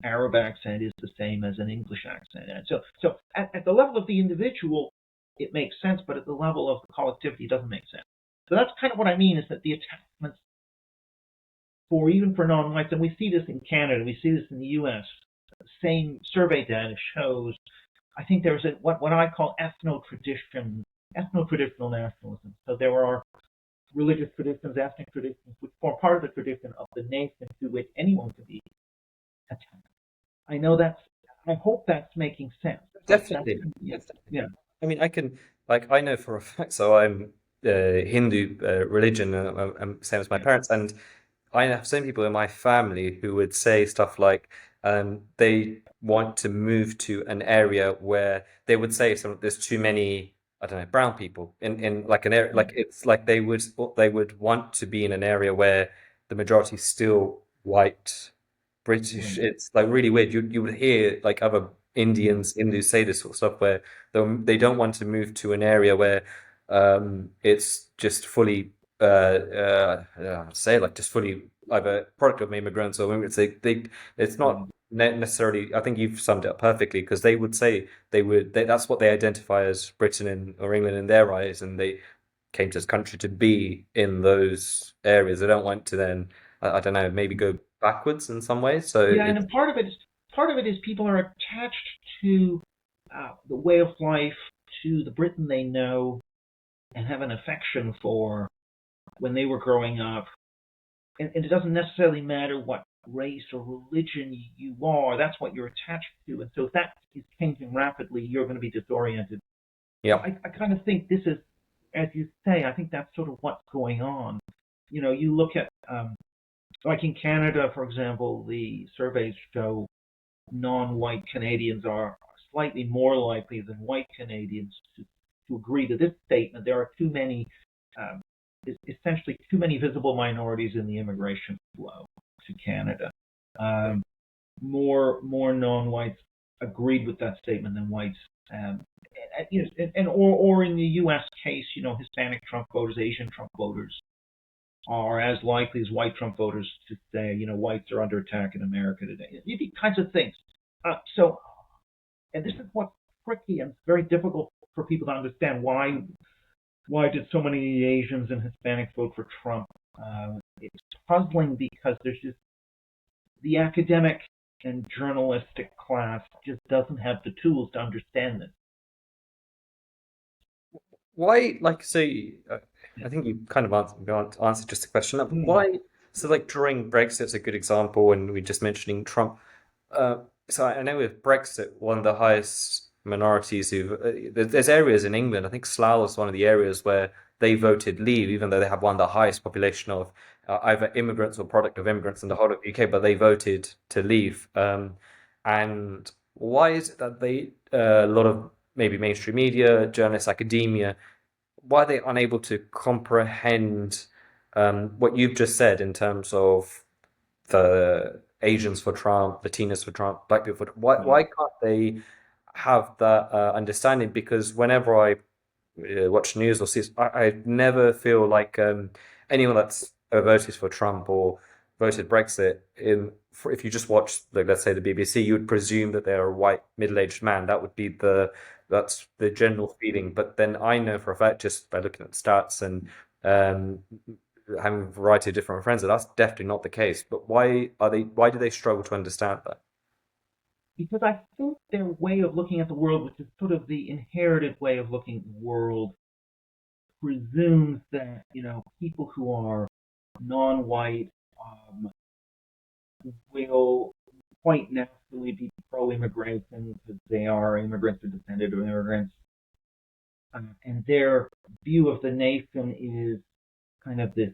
Arab accent is the same as an English accent. And so at the level of the individual, it makes sense, but at the level of the collectivity, it doesn't make sense. So that's kind of what I mean, is that the attachments even for non-whites, and we see this in Canada, we see this in the U.S., the same survey data shows, I think there's what I call ethno-traditional nationalism. So there are religious traditions, ethnic traditions, which form part of the tradition of the nation to which anyone can be attached. I hope that's making sense.
Definitely.
Yeah.
I mean, I know for a fact, so I'm Hindu religion, same as my parents, and I have some people in my family who would say stuff like they want to move to an area where they would say there's too many, I don't know, brown people in like an area, like it's like they would want to be in an area where the majority is still white British. It's like really weird. You would hear like other Hindus say this sort of stuff where they don't want to move to an area where it's just fully say like just fully either product of immigrants or immigrants. It's not necessarily. I think you've summed it up perfectly because they would say that's what they identify as Britain or England in their eyes, and they came to this country to be in those areas. They don't want to then I don't know, maybe go backwards in some ways. So
yeah, and part of it is people are attached to the way of life, to the Britain they know, and have an affection for when they were growing up. And it doesn't necessarily matter what race or religion you are. That's what you're attached to. And so if that is changing rapidly, you're going to be disoriented. So
Yeah.
I kind of think this is, as you say, I think that's sort of what's going on. You look at, like in Canada, for example, the surveys show non-white Canadians are slightly more likely than white Canadians to agree to this statement. There are too many, um, essentially too many visible minorities in the immigration flow to Canada.
Right.
Um, more non-whites agreed with that statement than whites. Or in the U.S. case, Hispanic Trump voters, Asian Trump voters are as likely as white Trump voters to say, whites are under attack in America today. These kinds of things. And this is what's tricky and very difficult for people to understand. Why did so many Asians and Hispanics vote for Trump? It's puzzling because there's just the academic and journalistic class just doesn't have the tools to understand this.
Why, like, so I think you kind of answered just the question.
Hmm.
Why, so like during Brexit's a good example, and we just mentioning Trump. Uh, so I know with Brexit, one of the highest minorities there's areas in England. I think Slough is one of the areas where they voted leave, even though they have one of the highest population of either immigrants or product of immigrants in the whole of the UK, but they voted to leave. And why is it that a lot of maybe mainstream media, journalists, academia, why are they unable to comprehend what you've just said in terms of the Asians for Trump, Latinos for Trump, Black people for Trump?
Yeah.
Why can't they have that understanding? Because whenever I watch news or see, I never feel like anyone that's voted for Trump or voted Brexit if you just watch, like, let's say the BBC, you would presume that they're a white middle-aged man. That's the general feeling. But then I know for a fact, just by looking at stats and um, having a variety of different friends, that that's definitely not the case. But why do they struggle to understand that?
Because I think their way of looking at the world, which is sort of the inherited way of looking at the world, presumes that people who are non-white um, will quite naturally be pro-immigration because they are immigrants or descended of immigrants, and their view of the nation is kind of this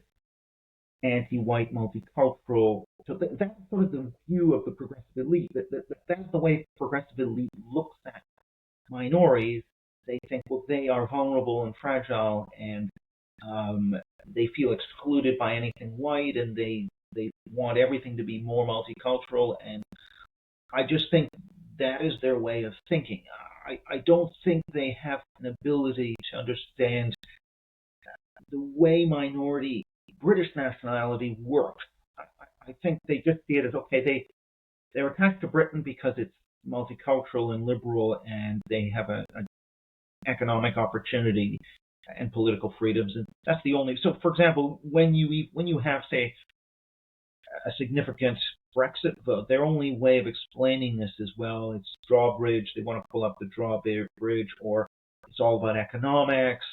anti-white multicultural. So that's sort of the view of the progressive elite. That's the way progressive elite looks at minorities. They think, well, they are vulnerable and fragile, and um, they feel excluded by anything white, and they want everything to be more multicultural. And I just think that is their way of thinking. I don't think they have an ability to understand the way minority British nationality works. I think they just see it as okay. They're attached to Britain because it's multicultural and liberal, and they have an economic opportunity and political freedoms, and that's the only. So, for example, when you have, say, a significant Brexit vote, their only way of explaining this is, well, it's drawbridge. They want to pull up the drawbridge, or it's all about economics,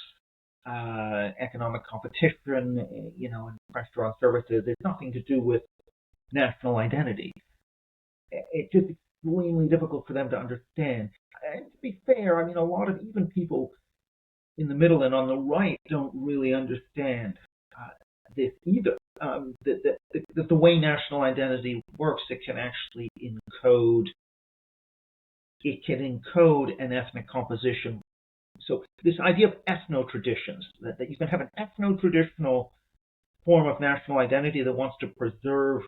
economic competition, and pressure on services. It's nothing to do with national identity. It's just extremely difficult for them to understand. And to be fair, I mean, a lot of even people in the middle and on the right don't really understand uh, this either. The way national identity works, it can encode an ethnic composition. So this idea of ethno-traditions, that you can have an ethno-traditional form of national identity that wants to preserve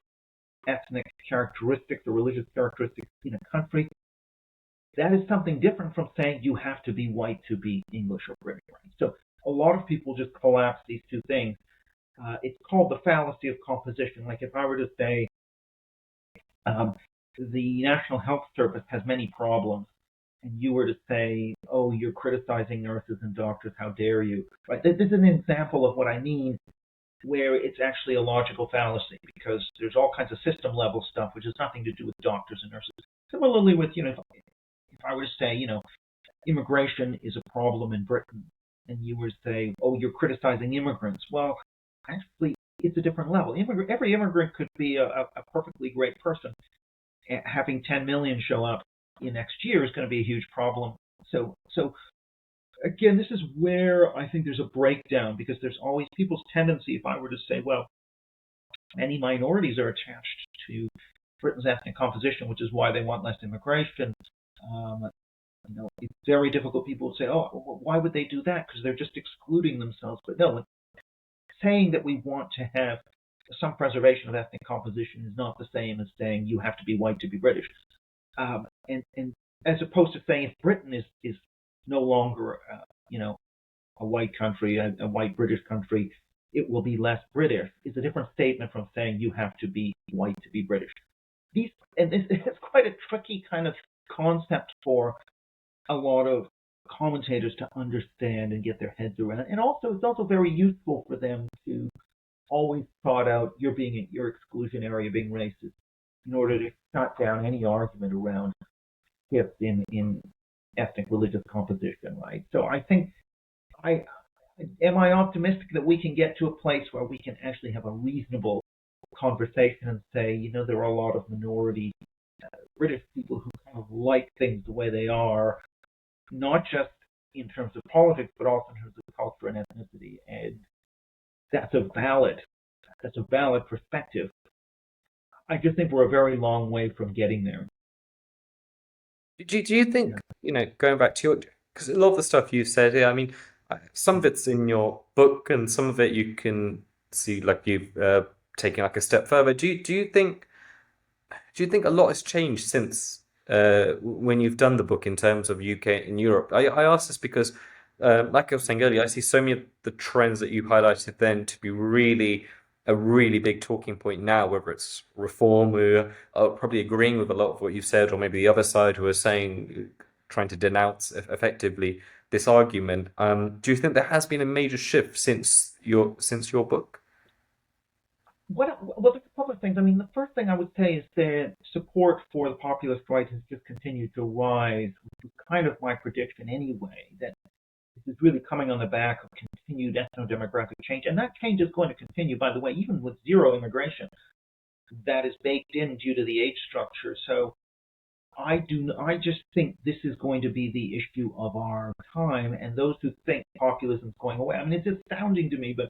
ethnic characteristics or religious characteristics in a country, that is something different from saying you have to be white to be English or British. Right? So a lot of people just collapse these two things. It's called the fallacy of composition. Like if I were to say um, the National Health Service has many problems, and you were to say, "Oh, you're criticizing nurses and doctors. How dare you?" Right? This is an example of what I mean, where it's actually a logical fallacy because there's all kinds of system level stuff which has nothing to do with doctors and nurses. Similarly, with if I were to say, immigration is a problem in Britain, and you were to say, "Oh, you're criticizing immigrants." Well, actually, it's a different level. Every immigrant could be a perfectly great person. Having 10 million show up in next year is going to be a huge problem. So again, this is where I think there's a breakdown because there's always people's tendency, if I were to say, well, many minorities are attached to Britain's ethnic composition, which is why they want less immigration. Um, it's very difficult. People say, "Oh, why would they do that?" Because they're just excluding themselves. But no, saying that we want to have some preservation of ethnic composition is not the same as saying you have to be white to be British. And as opposed to saying if Britain is no longer, a white country, a white British country, it will be less British. Is a different statement from saying you have to be white to be British. These and it's quite a tricky kind of concept for a lot of commentators to understand and get their heads around. And also, it's also very useful for them to always trot out you're exclusionary, you're being racist, in order to shut down any argument around shifts in ethnic religious composition, right? So I think I am I optimistic that we can get to a place where we can actually have a reasonable conversation and say, there are a lot of minority British people who kind of like things the way they are, not just in terms of politics, but also in terms of culture and ethnicity. And that's a valid that's a valid perspective. I just think we're a very long way from getting there.
Do you think, going back to your, because a lot of the stuff you said here, I mean, some of it's in your book and some of it you can see like you've taken like a step further. Do you think a lot has changed since when you've done the book in terms of UK and Europe? I ask this because, like I was saying earlier, I see so many of the trends that you highlighted then to be really a really big talking point now, whether it's reform, who are probably agreeing with a lot of what you said, or maybe the other side who are saying, trying to denounce effectively this argument. Do you think there has been a major shift since your book?
Well, there's a couple of things. I mean, the first thing I would say is that support for the populist right has just continued to rise, which was kind of my prediction anyway, that this is really coming on the back of continued ethno-demographic change. And that change is going to continue, by the way, even with zero immigration. That is baked in due to the age structure. So I just think this is going to be the issue of our time. And those who think populism is going away, I mean, it's astounding to me, but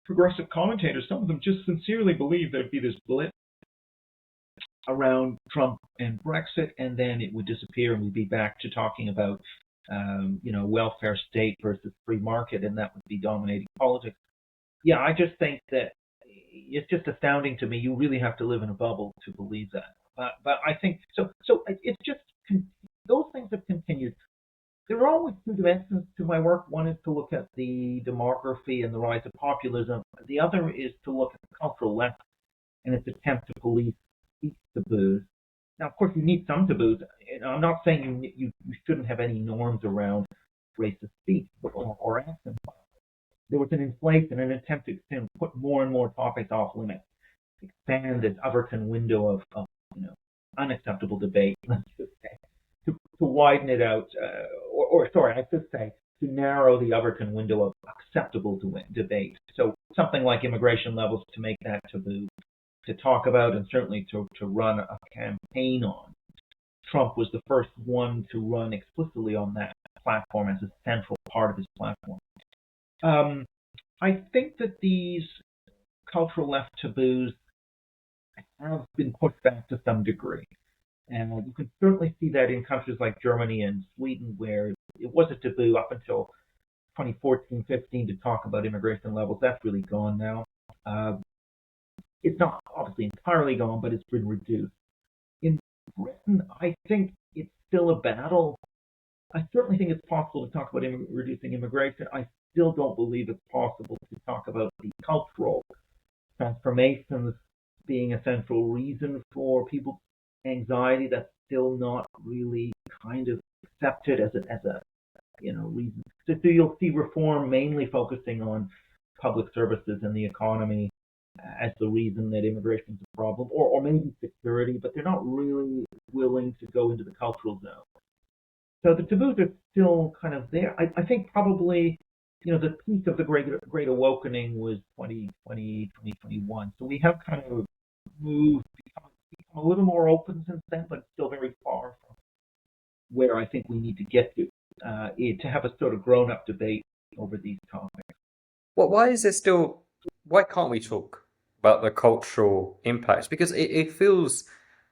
progressive commentators, some of them just sincerely believe there'd be this blip around Trump and Brexit, and then it would disappear, and we'd be back to talking about, welfare state versus free market, and that would be dominating politics. Yeah, I just think that it's just astounding to me. You really have to live in a bubble to believe that. But I think so. So it's just those things have continued. There are always two dimensions to my work. One is to look at the demography and the rise of populism. The other is to look at the cultural left and its attempt to police speech taboos. Now, of course, you need some taboos. I'm not saying you shouldn't have any norms around racist speech or action. There was an inflation, an attempt to put more and more topics off limits, expand this Overton window of unacceptable debate, let's just say, to widen it out, or sorry, I should say, to narrow the Overton window of acceptable debate. So something like immigration levels to make that taboo to talk about and certainly to run a campaign on. Trump was the first one to run explicitly on that platform as a central part of his platform. I think that these cultural left taboos have been pushed back to some degree. And you can certainly see that in countries like Germany and Sweden, where it was a taboo up until 2014-15 to talk about immigration levels. That's really gone now. Uh, it's not obviously entirely gone, but it's been reduced. In Britain, I think it's still a battle. I certainly think it's possible to talk about reducing immigration. I still don't believe it's possible to talk about the cultural transformations being a central reason for people's anxiety. That's still not really kind of accepted as a reason. So you'll see reform mainly focusing on public services and the economy as the reason that immigration is a problem, or maybe security, but they're not really willing to go into the cultural zone. So the taboos are still kind of there. I think probably, the peak of the Great Awakening was 2020, 2021. So we have kind of become a little more open since then, but still very far from where I think we need to get to. to have a sort of grown-up debate over these topics.
Why is there still, why can't we talk about the cultural impacts? Because it feels,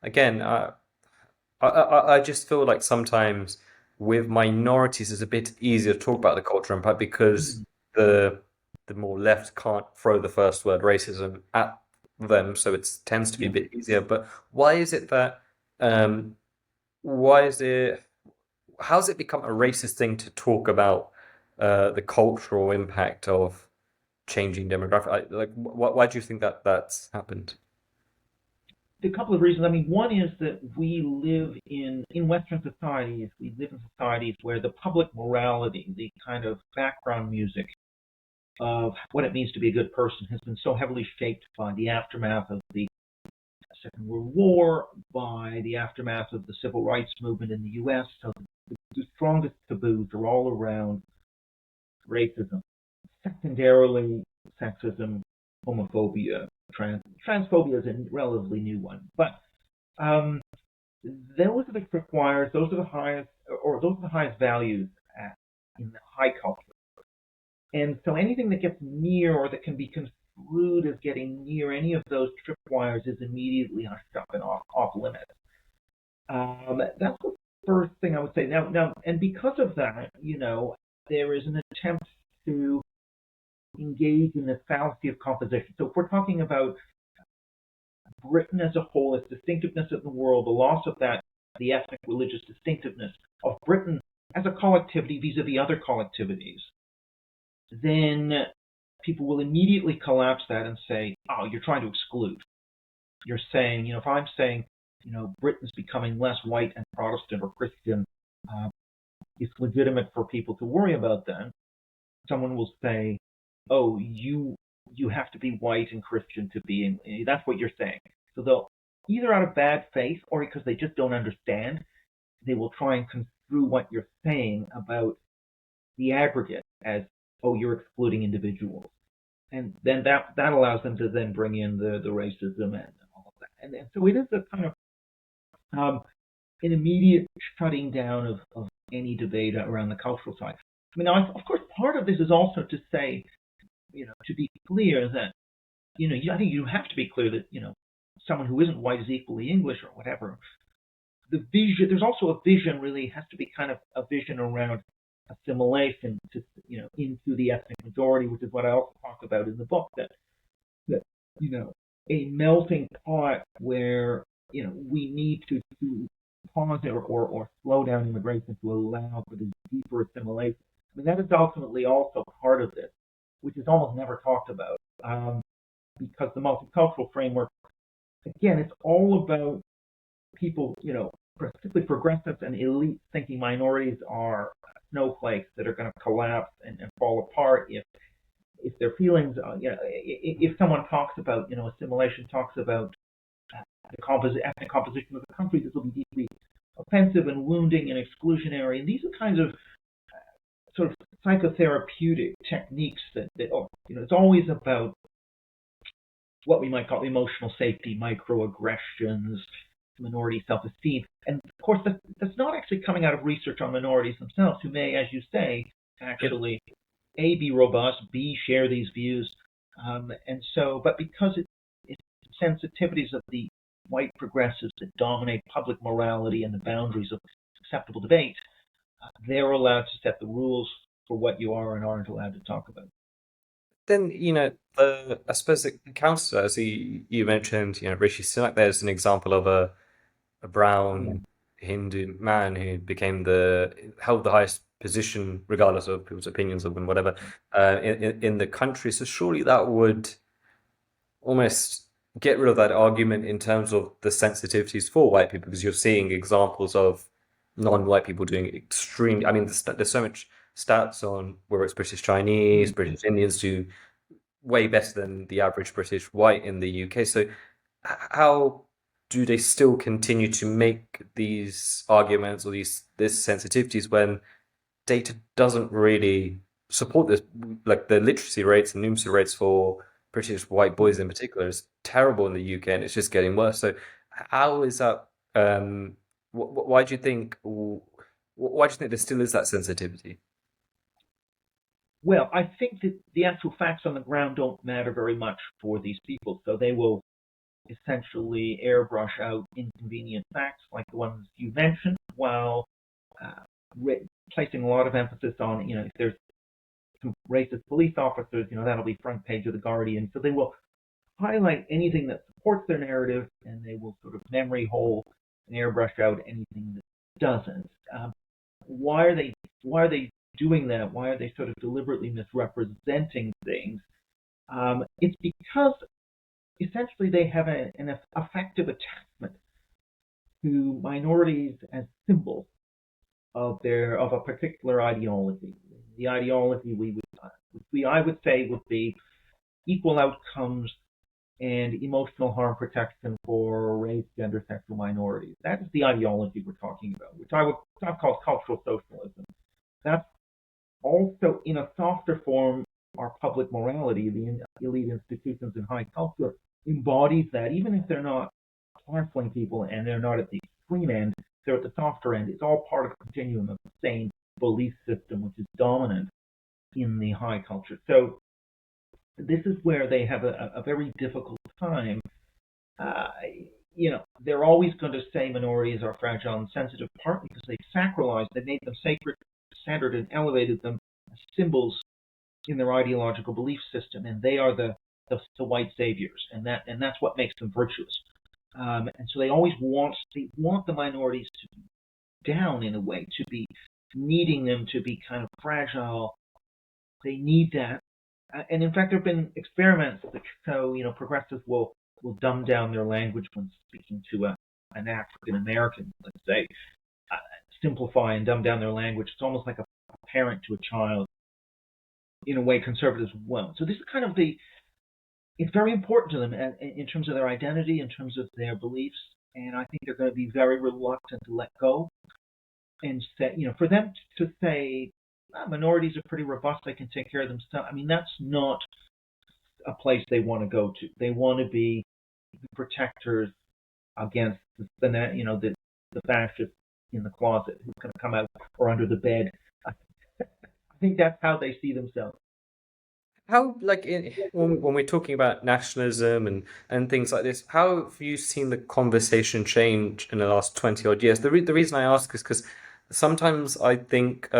again, I just feel like sometimes with minorities it's a bit easier to talk about the cultural impact because
Mm.
the the more left can't throw the first word racism at them, so it tends to be a
Yeah.
bit easier. But why is it that um why is it how's it become a racist thing to talk about the cultural impact of changing demographic? Like, why do you think that that's happened?
A couple of reasons. I mean, one is that we live in Western societies. We live in societies where the public morality, the kind of background music of what it means to be a good person, has been so heavily shaped by the aftermath of the Second World War, by the aftermath of the civil rights movement in the U.S. So the strongest taboos are all around racism, secondarily sexism, homophobia, transphobia is a relatively new one, but um, those are the tripwires. Those are the highest, or those are the highest values in the high culture. And so anything that gets near or that can be construed as getting near any of those tripwires is immediately hushed up and off limits. That's the first thing I would say. Now, and because of that, there is an attempt to engage in this fallacy of composition. So if we're talking about Britain as a whole, its distinctiveness in the world, the loss of that, the ethnic religious distinctiveness of Britain as a collectivity vis-a-vis other collectivities, then people will immediately collapse that and say, oh, you're trying to exclude. You're saying, if I'm saying, Britain's becoming less white and Protestant or Christian, uh, it's legitimate for people to worry about that. Someone will say, oh, you have to be white and Christian to be in. That's what you're saying. So they'll either out of bad faith or because they just don't understand, they will try and construe what you're saying about the aggregate as, oh, you're excluding individuals, and then that allows them to then bring in the racism and all of that, and so it is a kind of um, an immediate shutting down of any debate around the cultural side. I mean, of course, part of this is also to say, to be clear that, I think you have to be clear that, someone who isn't white is equally English or whatever. The vision, there's also a vision really has to be kind of a vision around assimilation to, into the ethnic majority, which is what I also talk about in the book, that, a melting pot where, we need to pause or slow down immigration to allow for this deeper assimilation. I mean, that is ultimately also part of this, which is almost never talked about, because the multicultural framework, again, it's all about people, particularly progressives and elite thinking minorities are snowflakes that are going to collapse and fall apart if their feelings, if someone talks about, assimilation, talks about the ethnic composition of the country, this will be deeply offensive and wounding and exclusionary. And these are kinds of sort of psychotherapeutic techniques that it's always about what we might call emotional safety, microaggressions, minority self-esteem. And of course, that's not actually coming out of research on minorities themselves, who may, as you say,
Yep.
actually A, be robust, B, share these views. And so, but because it's sensitivities of the white progressives that dominate public morality and the boundaries of acceptable debate, they're allowed to set the rules for what you are and aren't allowed to talk about.
Then, I suppose the counter, as you mentioned, Rishi Sunak, there's an example of a
Yeah.
brown Hindu man who became held the highest position, regardless of people's opinions of him, whatever, in the country. So surely that would almost get rid of that argument in terms of the sensitivities for white people, because you're seeing examples of non-white people doing extremely. I mean, there's so much stats on whether it's British Chinese,
Mm.
British Indians do way better than the average British white in the UK. So how do they still continue to make these arguments or this sensitivities when data doesn't really support this? Like the literacy rates and numeracy rates for British white boys in particular is terrible in the UK, and it's just getting worse. So how is that? Why do you think? Why do you think there still is that sensitivity?
Well, I think that the actual facts on the ground don't matter very much for these people, so they will essentially airbrush out inconvenient facts like the ones you mentioned, while uh, placing a lot of emphasis on, if there's some racist police officers, that'll be front page of the Guardian. So they will highlight anything that supports their narrative, and they will sort of memory hole and airbrush out anything that doesn't. Why are they Why are they doing that? Why are they sort of deliberately misrepresenting things? It's because essentially they have an affective attachment to minorities as symbols of a particular ideology. The ideology I would say would be equal outcomes and emotional harm protection for race, gender, sexual minorities. That is the ideology we're talking about, which I've called cultural socialism. That's also, in a softer form, our public morality. The elite institutions in high culture embodies that, even if they're not canceling people and they're not at the extreme end, they're at the softer end. It's all part of a continuum of the same belief system, which is dominant in the high culture. So this is where they have a very difficult time. Uh, they're always going to say minorities are fragile and sensitive, partly because they've sacralized, they made them sacred, centered, and elevated them as symbols in their ideological belief system, and they are the white saviors, and that's what makes them virtuous. And so they always want the minorities to be down in a way, to be needing them to be kind of fragile. They need that, and in fact, there have been experiments that show progressives will dumb down their language when speaking to an African American, let's say, uh, simplify and dumb down their language. It's almost like a parent to a child. In a way, conservatives won't. So this is kind of it's very important to them in terms of their identity, in terms of their beliefs, and I think they're going to be very reluctant to let go and say, for them to say minorities are pretty robust, they can take care of themselves. I mean, that's not a place they want to go to. They want to be the protectors against the fascists in the closet who can come out or under the bed. I think that's how they see themselves.
How, like, when we're talking about nationalism and things like this, how have you seen the conversation change in the last 20 odd years? The reason I ask is because sometimes I think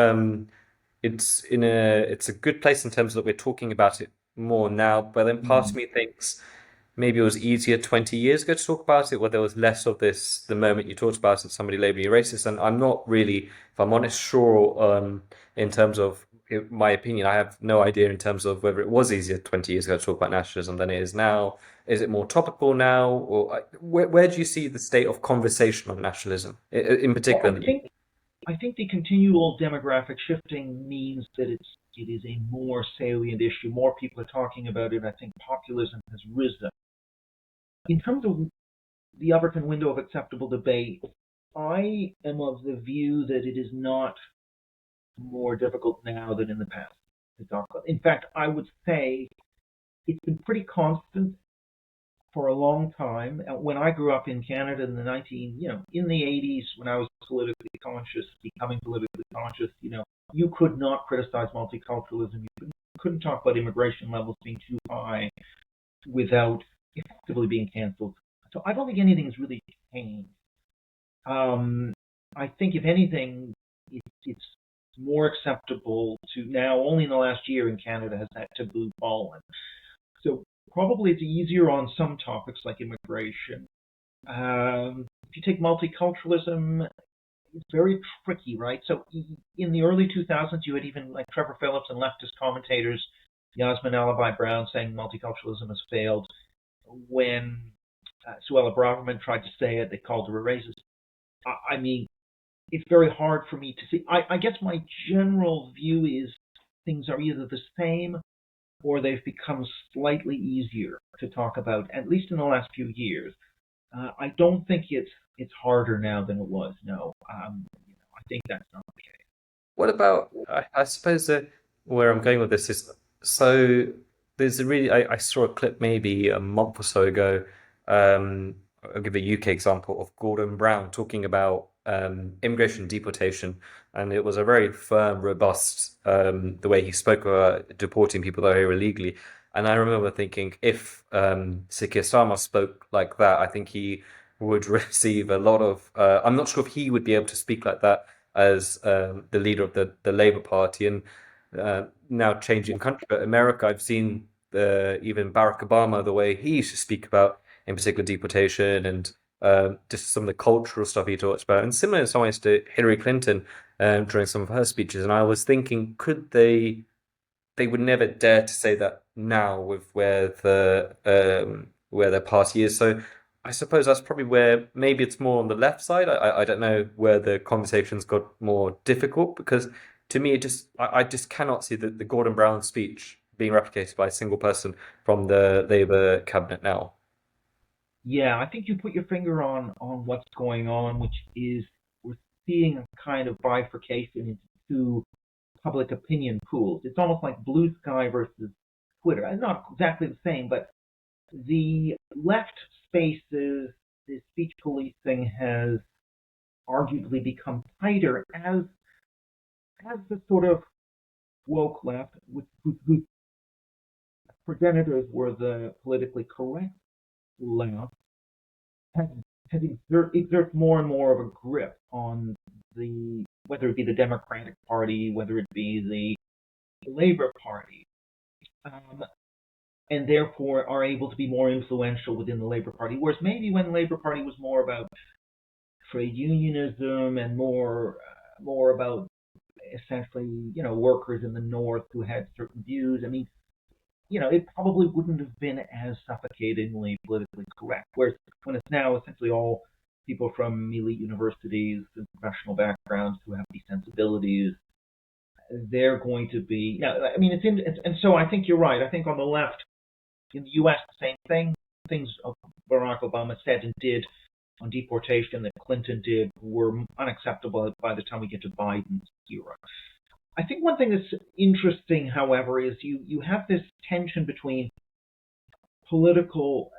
it's a good place in terms of that we're talking about it more now, but then part of
Mm.
me thinks maybe it was easier 20 years ago to talk about it, where there was less of this the moment you talked about it, somebody labeling you racist. And I'm not really, if I'm honest, sure in terms of my opinion. I have no idea in terms of whether it was easier 20 years ago to talk about nationalism than it is now. Is it more topical now? Or where do you see the state of conversation on nationalism, in
Well,
particular in the UK?
I think the continual demographic shifting means that it is a more salient issue. More people are talking about it. I think populism has risen. In terms of the Overton window of acceptable debate, I am of the view that it is not more difficult now than in the past to talk about. In fact, I would say it's been pretty constant for a long time. When I grew up in Canada in in the 80s, when I was politically conscious, becoming politically conscious, you could not criticize multiculturalism. You couldn't talk about immigration levels being too high without effectively being canceled. So I don't think anything's really changed. Um, I think if anything, it's more acceptable to now. Only in the last year in Canada has that taboo fallen. So probably it's easier on some topics like immigration. If you take multiculturalism, it's very tricky, right? So in the early 2000s, you had even like Trevor Phillips and leftist commentators, Yasmin Alibi Brown, saying multiculturalism has failed. When Suella Braverman tried to say it, they called her a racist. I mean, it's very hard for me to see. I guess my general view is things are either the same or they've become slightly easier to talk about, at least in the last few years. I don't think it's harder now than it was. No, I think that's not the case.
What about, I suppose that where I'm going with this is, so there's a really, I saw a clip maybe a month or so ago. I'll give a UK example of Gordon Brown talking about immigration deportation, and it was a very firm, robust the way he spoke about deporting people that are here illegally. And I remember thinking, if Sikir Starmer spoke like that, I think he would receive a lot of. I'm not sure if he would be able to speak like that as the leader of the Labour Party, and now changing country. But America, I've seen even Barack Obama, the way he used to speak about, in particular, deportation and just some of the cultural stuff he talks about, and similar in some ways to Hillary Clinton during some of her speeches. And I was thinking, could they would never dare to say that now with where their party is. So I suppose that's probably where maybe it's more on the left side. I don't know where the conversations got more difficult, because to me it just I just cannot see the Gordon Brown speech being replicated by a single person from the Labour cabinet now.
Yeah, I think you put your finger on what's going on, which is we're seeing a kind of bifurcation into two public opinion pools. It's almost like blue sky versus Twitter. Not exactly the same, but the left spaces, the speech policing has arguably become tighter as the sort of woke left, whose progenitors were the politically correct left, has exerts more and more of a grip on the whether it be the Democratic Party, whether it be the Labour Party, um, and therefore are able to be more influential within the Labour Party. Whereas maybe when the Labour Party was more about trade unionism and more about essentially workers in the North who had certain views. I mean, it probably wouldn't have been as suffocatingly politically correct. Whereas when it's now essentially all people from elite universities and professional backgrounds who have these sensibilities, they're going to be. Yeah, I mean, and so I think you're right. I think on the left in the U.S. the same thing. Things Barack Obama said and did on deportation that Clinton did were unacceptable by the time we get to Biden's era. I think one thing that's interesting, however, is you have this tension between political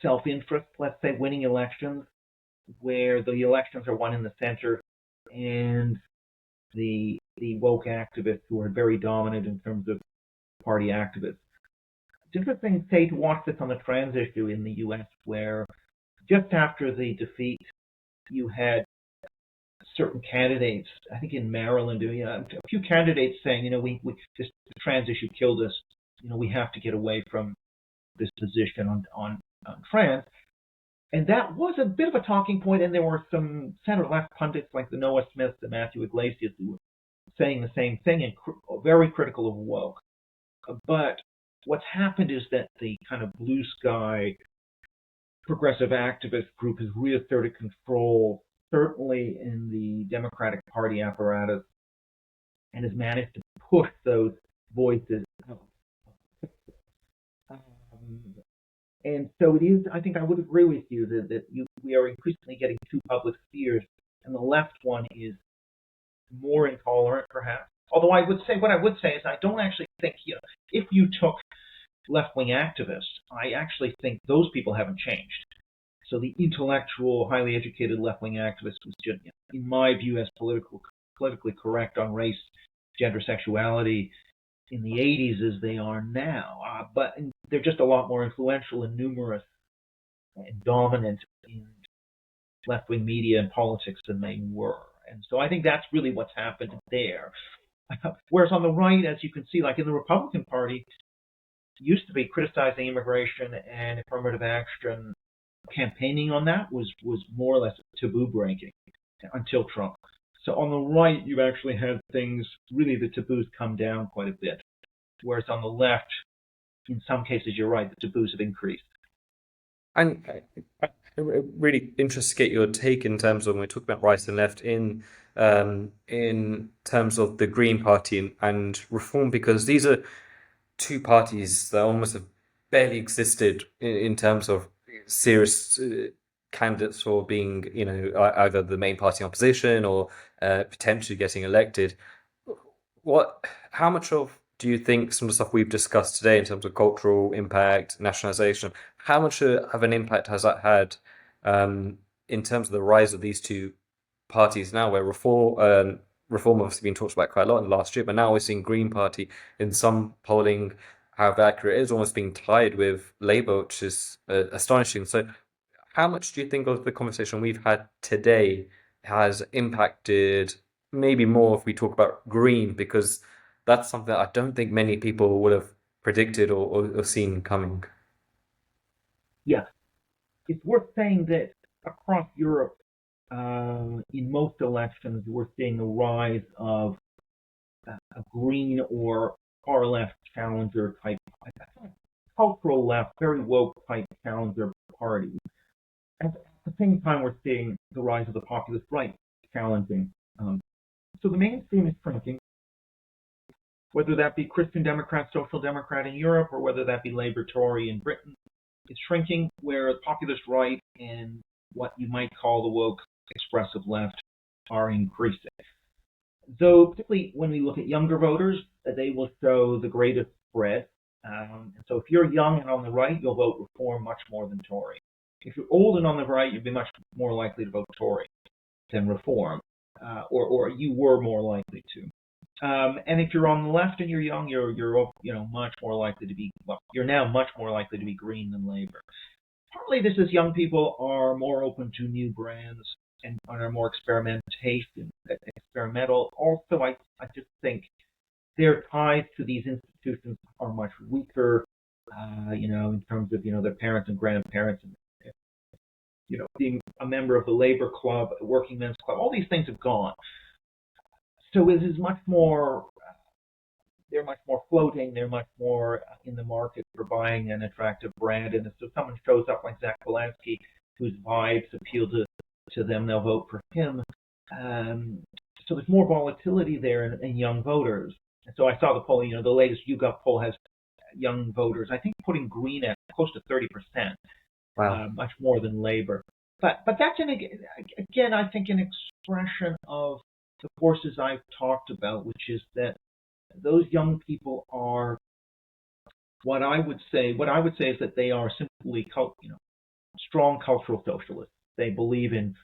self-interest, let's say winning elections, where the elections are won in the center, and the woke activists who are very dominant in terms of party activists. It's interesting, say, to watch this on the trans issue in the U.S., where just after the defeat, you had certain candidates, I think in Maryland, a few candidates saying, we this the trans issue killed us. We have to get away from this position on trans. And that was a bit of a talking point, and there were some center-left pundits like the Noah Smiths and Matthew Iglesias who were saying the same thing and very critical of woke. But what's happened is that the kind of blue sky progressive activist group has reasserted control, certainly in the Democratic Party apparatus, and has managed to push those voices out. Um, and so it is, I think I would agree with you that we are increasingly getting two public spheres, and the left one is more intolerant, perhaps. Although what I would say is I don't actually think, if you took left-wing activists, I actually think those people haven't changed. So the intellectual, highly educated left-wing activist was just, in my view, as politically correct on race, gender, sexuality in the 80s as they are now. But they're just a lot more influential and numerous and dominant in left-wing media and politics than they were. And so I think that's really what's happened there. Whereas on the right, as you can see, like in the Republican Party, used to be criticizing immigration and affirmative action. Campaigning on that was more or less taboo breaking until Trump. So on the right, you've actually had things, really the taboos come down quite a bit. Whereas on the left, in some cases, you're right, the taboos have increased.
And I'm really interested to get your take in terms of when we talk about right and left in terms of the Green Party and Reform, because these are two parties that almost have barely existed in terms of serious candidates for being, either the main party in opposition or potentially getting elected. How much of do you think some of the stuff we've discussed today in terms of cultural impact, nationalisation, how much of an impact has that had in terms of the rise of these two parties now where reform obviously been talked about quite a lot in the last year, but now we're seeing Green Party in some polling, however accurate it is, almost being tied with Labour, which is astonishing. So, how much do you think of the conversation we've had today has impacted maybe more if we talk about Green, because that's something that I don't think many people would have predicted or seen coming.
Yeah, it's worth saying that across Europe, in most elections, we're seeing a rise of a green or far left challenger type, cultural left, very woke type challenger party. And at the same time, we're seeing the rise of the populist right challenging. Um, so the mainstream is shrinking, whether that be Christian Democrat, Social Democrat in Europe, or whether that be Labour Tory in Britain. It's shrinking, where the populist right and what you might call the woke expressive left are increasing. Though, particularly when we look at younger voters, they will show the greatest spread. And so if you're young and on the right, you'll vote Reform much more than Tory. If you're old and on the right, you'd be much more likely to vote Tory than Reform, or you were more likely to. And if you're on the left and you're young, you're much more likely to be, well, you're now much more likely to be Green than Labour. Partly this is young people are more open to new brands and are more experimental. Also, I just think their ties to these institutions are much weaker, in terms of, their parents and grandparents, and, being a member of the labor club, the working men's club, all these things have gone. So it is much more, they're much more floating, they're much more in the market for buying an attractive brand. And so someone shows up like Zach Belansky, whose vibes appeal to them, they'll vote for him. So there's more volatility there in young voters. And so I saw the poll, the latest YouGov poll has young voters, I think, putting Green at close to 30%,
Wow.
much more than Labor. But that's, again, I think, an expression of the forces I've talked about, which is that those young people are what I would say is that they are simply, strong cultural socialists. They believe in,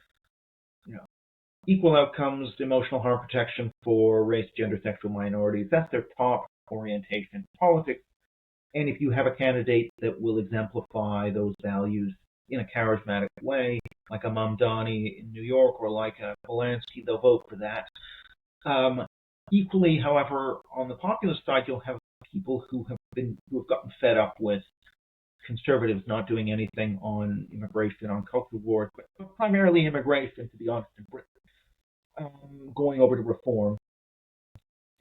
equal outcomes, emotional harm protection for race, gender, sexual minorities. That's their top orientation in politics. And if you have a candidate that will exemplify those values in a charismatic way, like a Mamdani in New York or like a Polanski, they'll vote for that. Equally, however, on the populist side, you'll have people who have gotten fed up with conservatives not doing anything on immigration, on cultural wars, but primarily immigration, to be honest, in Britain, going over to reform.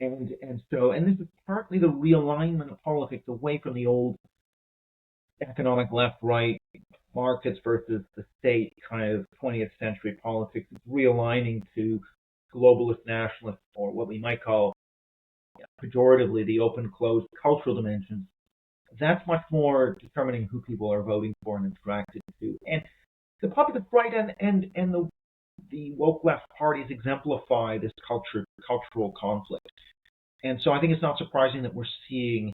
And this is partly the realignment of politics away from the old economic left-right markets versus the state kind of 20th century politics. It's realigning to globalist nationalists, or what we might call, pejoratively, the open-closed cultural dimensions. That's much more determining who people are voting for and attracted to. And the populist right and the woke left parties exemplify this cultural conflict. And so I think it's not surprising that we're seeing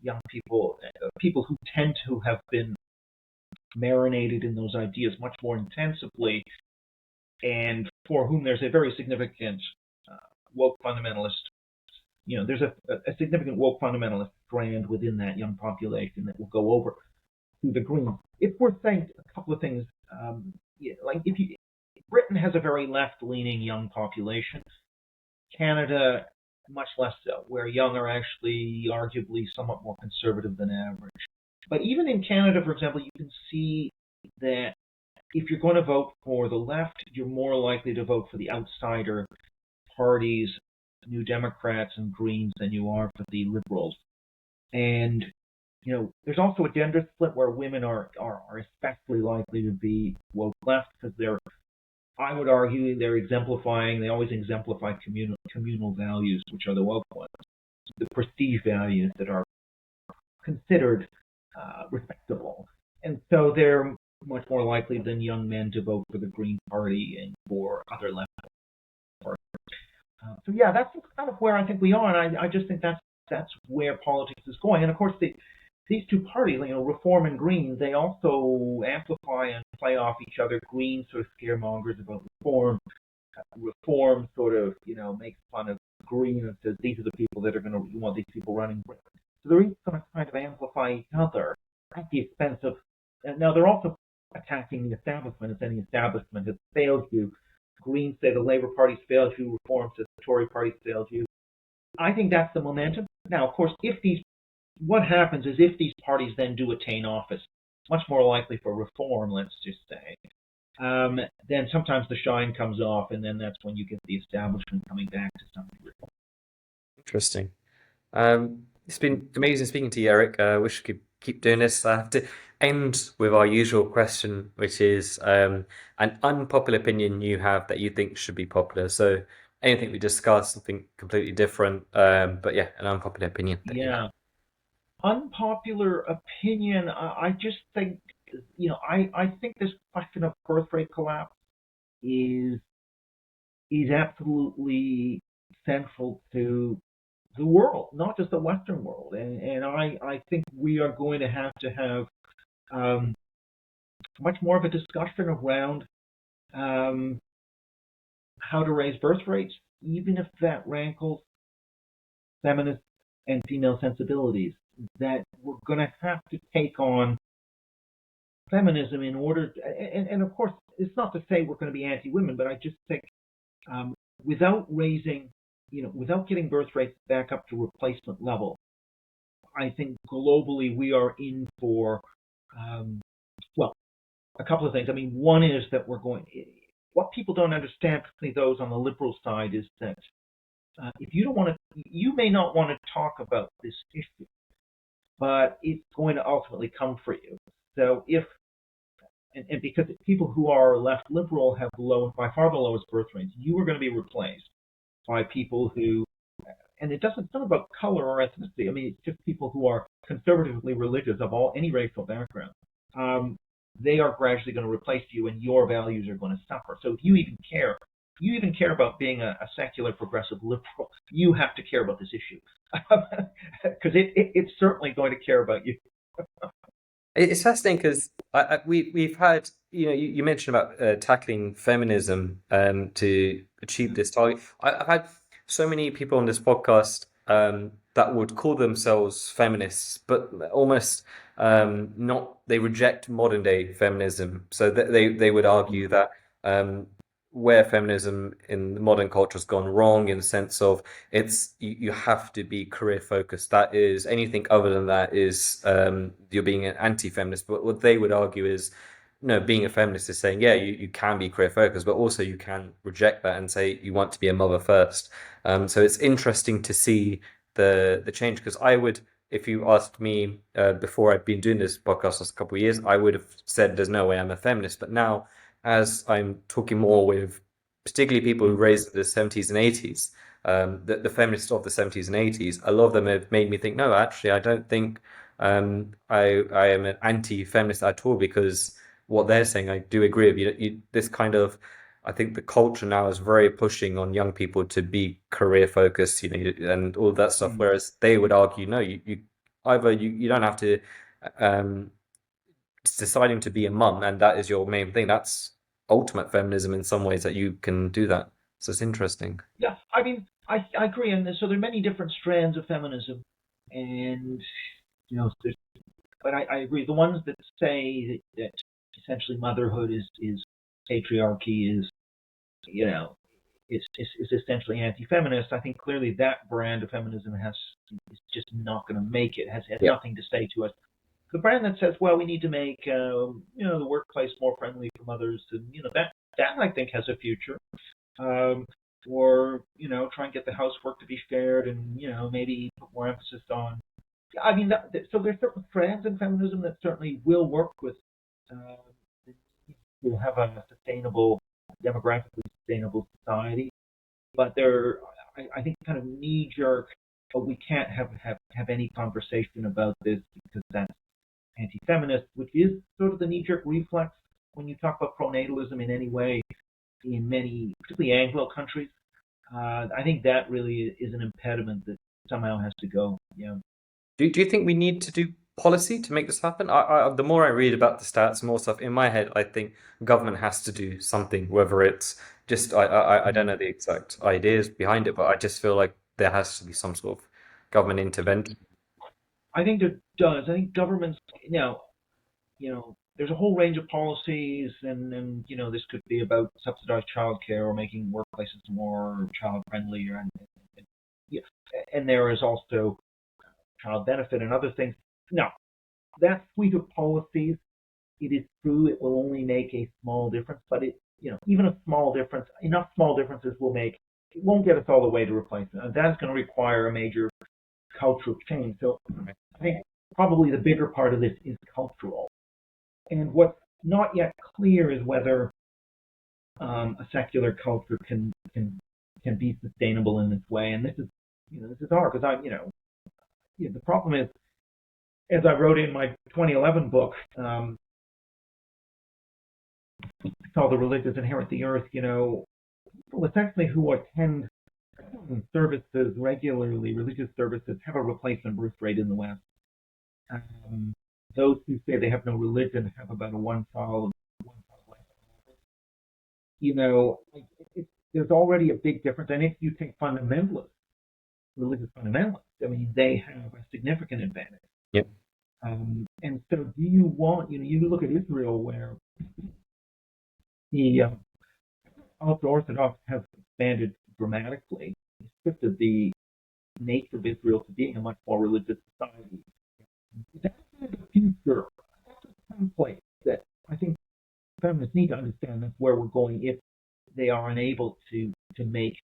young people, people who tend to have been marinated in those ideas much more intensively, and for whom there's a very significant woke fundamentalist, there's a significant woke fundamentalist strand within that young population that will go over to the Green. It's worth saying a couple of things. Britain has a very left-leaning young population. Canada, much less so, where young are actually arguably somewhat more conservative than average. But even in Canada, for example, you can see that if you're going to vote for the left, you're more likely to vote for the outsider parties, New Democrats and Greens, than you are for the Liberals. And there's also a gender split where women are especially likely to be woke left, because I would argue they always exemplify communal values, which are the woke ones, the prestige values that are considered respectable. And so they're much more likely than young men to vote for the Green Party and for other left parties. So yeah, that's kind of where I think we are, and I just think that's where politics is going. And of course, these two parties, Reform and Green, they also amplify and play off each other. Green sort of scaremongers about Reform. Reform sort of, makes fun of Green and says these are the people that are going to, you want these people running. So they're each going to kind of amplify each other at the expense of. And now they're also attacking the establishment and saying the establishment has failed you. Greens say the Labour Party's failed you. Reform says the Tory Party's failed you. I think that's the momentum. Now, of course, what happens is if these parties then do attain office, much more likely for reform, let's just say, then sometimes the shine comes off, and then that's when you get the establishment coming back to some degree.
Interesting. It's been amazing speaking to you, Eric. Wish we could keep doing this. I have to end with our usual question, which is an unpopular opinion you have that you think should be popular. So anything we discuss, something completely different. But yeah, an unpopular opinion that you have.
Yeah. Unpopular opinion, I just think, I think this question of birth rate collapse is absolutely central to the world, not just the Western world. And I think we are going to have um, much more of a discussion around um, how to raise birth rates, even if that rankles feminist and female sensibilities. That we're going to have to take on feminism in order, and of course, it's not to say we're going to be anti-women, but I just think um, without raising, without getting birth rates back up to replacement level, I think globally we are in for, well, a couple of things. I mean, one is that what people don't understand, particularly those on the liberal side, is that if you don't want to, you may not want to talk about this issue, but it's going to ultimately come for you. So and because people who are left liberal have by far the lowest birth rates, you are going to be replaced by people who, and it's not about color or ethnicity. I mean, it's just people who are conservatively religious of any racial background. They are gradually going to replace you, and your values are going to suffer. So if you even care about being a secular progressive liberal, you have to care about this issue because it's certainly going to care about you.
It's fascinating because we've had you mentioned about tackling feminism to achieve this target. I've had so many people on this podcast that would call themselves feminists, but almost not. They reject modern day feminism, so that they would argue that where feminism in the modern culture has gone wrong in the sense of you have to be career focused. That is anything other than that is you're being an anti-feminist. But what they would argue is no, being a feminist is saying, yeah, you can be career focused, but also you can reject that and say you want to be a mother first. So it's interesting to see the change because I would, if you asked me before I'd been doing this podcast last couple of years, I would have said there's no way I'm a feminist. But now, as I'm talking more with particularly people who raised in the 70s and 80s, the feminists of the 70s and 80s, a lot of them have made me think, no, actually, I don't think I am an anti-feminist at all because what they're saying, I do agree with you. This kind of, I think the culture now is very pushing on young people to be career focused, and all that stuff.
Mm.
Whereas they would argue, no, you either you don't have to um, deciding to be a mum, and that is your main thing. That's ultimate feminism in some ways that you can do that. So it's interesting.
Yeah, I mean, I agree, and so there are many different strands of feminism, and but I agree. The ones that say that essentially motherhood is patriarchy you know is essentially anti-feminist. I think clearly that brand of feminism is just not going to make it. Has
Yeah.
nothing to say to us. The brand that says, well, we need to make the workplace more friendly for mothers, and that I think has a future. Um, or try and get the housework to be shared, and maybe put more emphasis on. I mean, so there's certain strands in feminism that certainly will work with uh, to have a sustainable, demographically sustainable society. But I think, kind of knee jerk. But we can't have any conversation about this because that's anti-feminist, which is sort of the knee jerk reflex when you talk about pronatalism in any way in many, particularly Anglo countries. I think that really is an impediment that somehow has to go.
Do you think we need to do policy to make this happen. The more I read about the stats, more stuff in my head, I think government has to do something, whether it's just I don't know the exact ideas behind it, but I just feel like there has to be some sort of government intervention.
I think there does. I think governments, now, there's a whole range of policies, and this could be about subsidized childcare or making workplaces more child friendly, and yeah, and there is also child benefit and other things. Now, that suite of policies, it is true it will only make a small difference, but even a small difference, enough small differences will make it won't get us all the way to replacement, and that's going to require a major cultural change. So I think probably the bigger part of this is cultural. And what's not yet clear is whether a secular culture can be sustainable in this way. And this is hard because the problem is, as I wrote in my 2011 book, called "The Religious Inherit the Earth," people essentially who attend services regularly, religious services, have a replacement birth rate in the West. Um, those who say they have no religion have about a one child life. There's already a big difference. And if you take fundamentalists, religious fundamentalists, I mean, they have a significant advantage.
Yep.
And so, do you want, you look at Israel, where the ultra Orthodox have expanded dramatically, shifted the nature of Israel to being a much more religious society. That's kind of the future. That's a template that I think feminists need to understand. That's where we're going if they are unable to make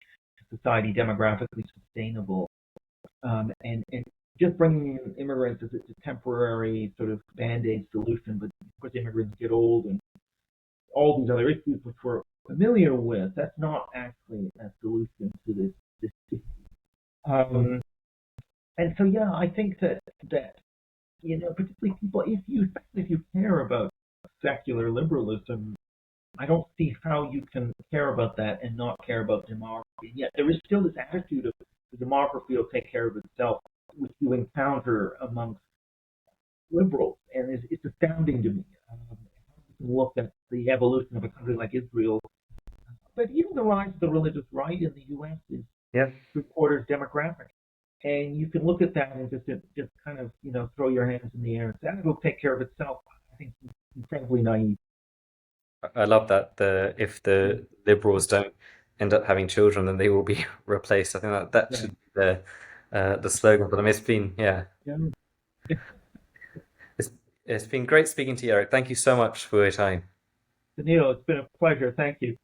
society demographically sustainable. And just bringing in immigrants is a temporary sort of band-aid solution, but of course immigrants get old and all these other issues which we're familiar with. That's not actually a solution to this issue. Um, and so, yeah, I think that particularly people, especially if you care about secular liberalism, I don't see how you can care about that and not care about demography. And yet there is still this attitude of the demography will take care of itself, which you encounter amongst liberals, and it's astounding to me. You can look at the evolution of a country like Israel, but even the rise of the religious right in the U.S. is
Yeah.
three-quarters demographic. And you can look at that and just kind of throw your hands in the air and say, "It'll take care of itself." I think it's incredibly naive.
I love that if the liberals don't end up having children, then they will be replaced. I think that
Right.
should be the slogan for them. It's been yeah,
Yeah.
it's it's been great speaking to you, Eric. Thank you so much for your time.
Danilo, it's been a pleasure. Thank you.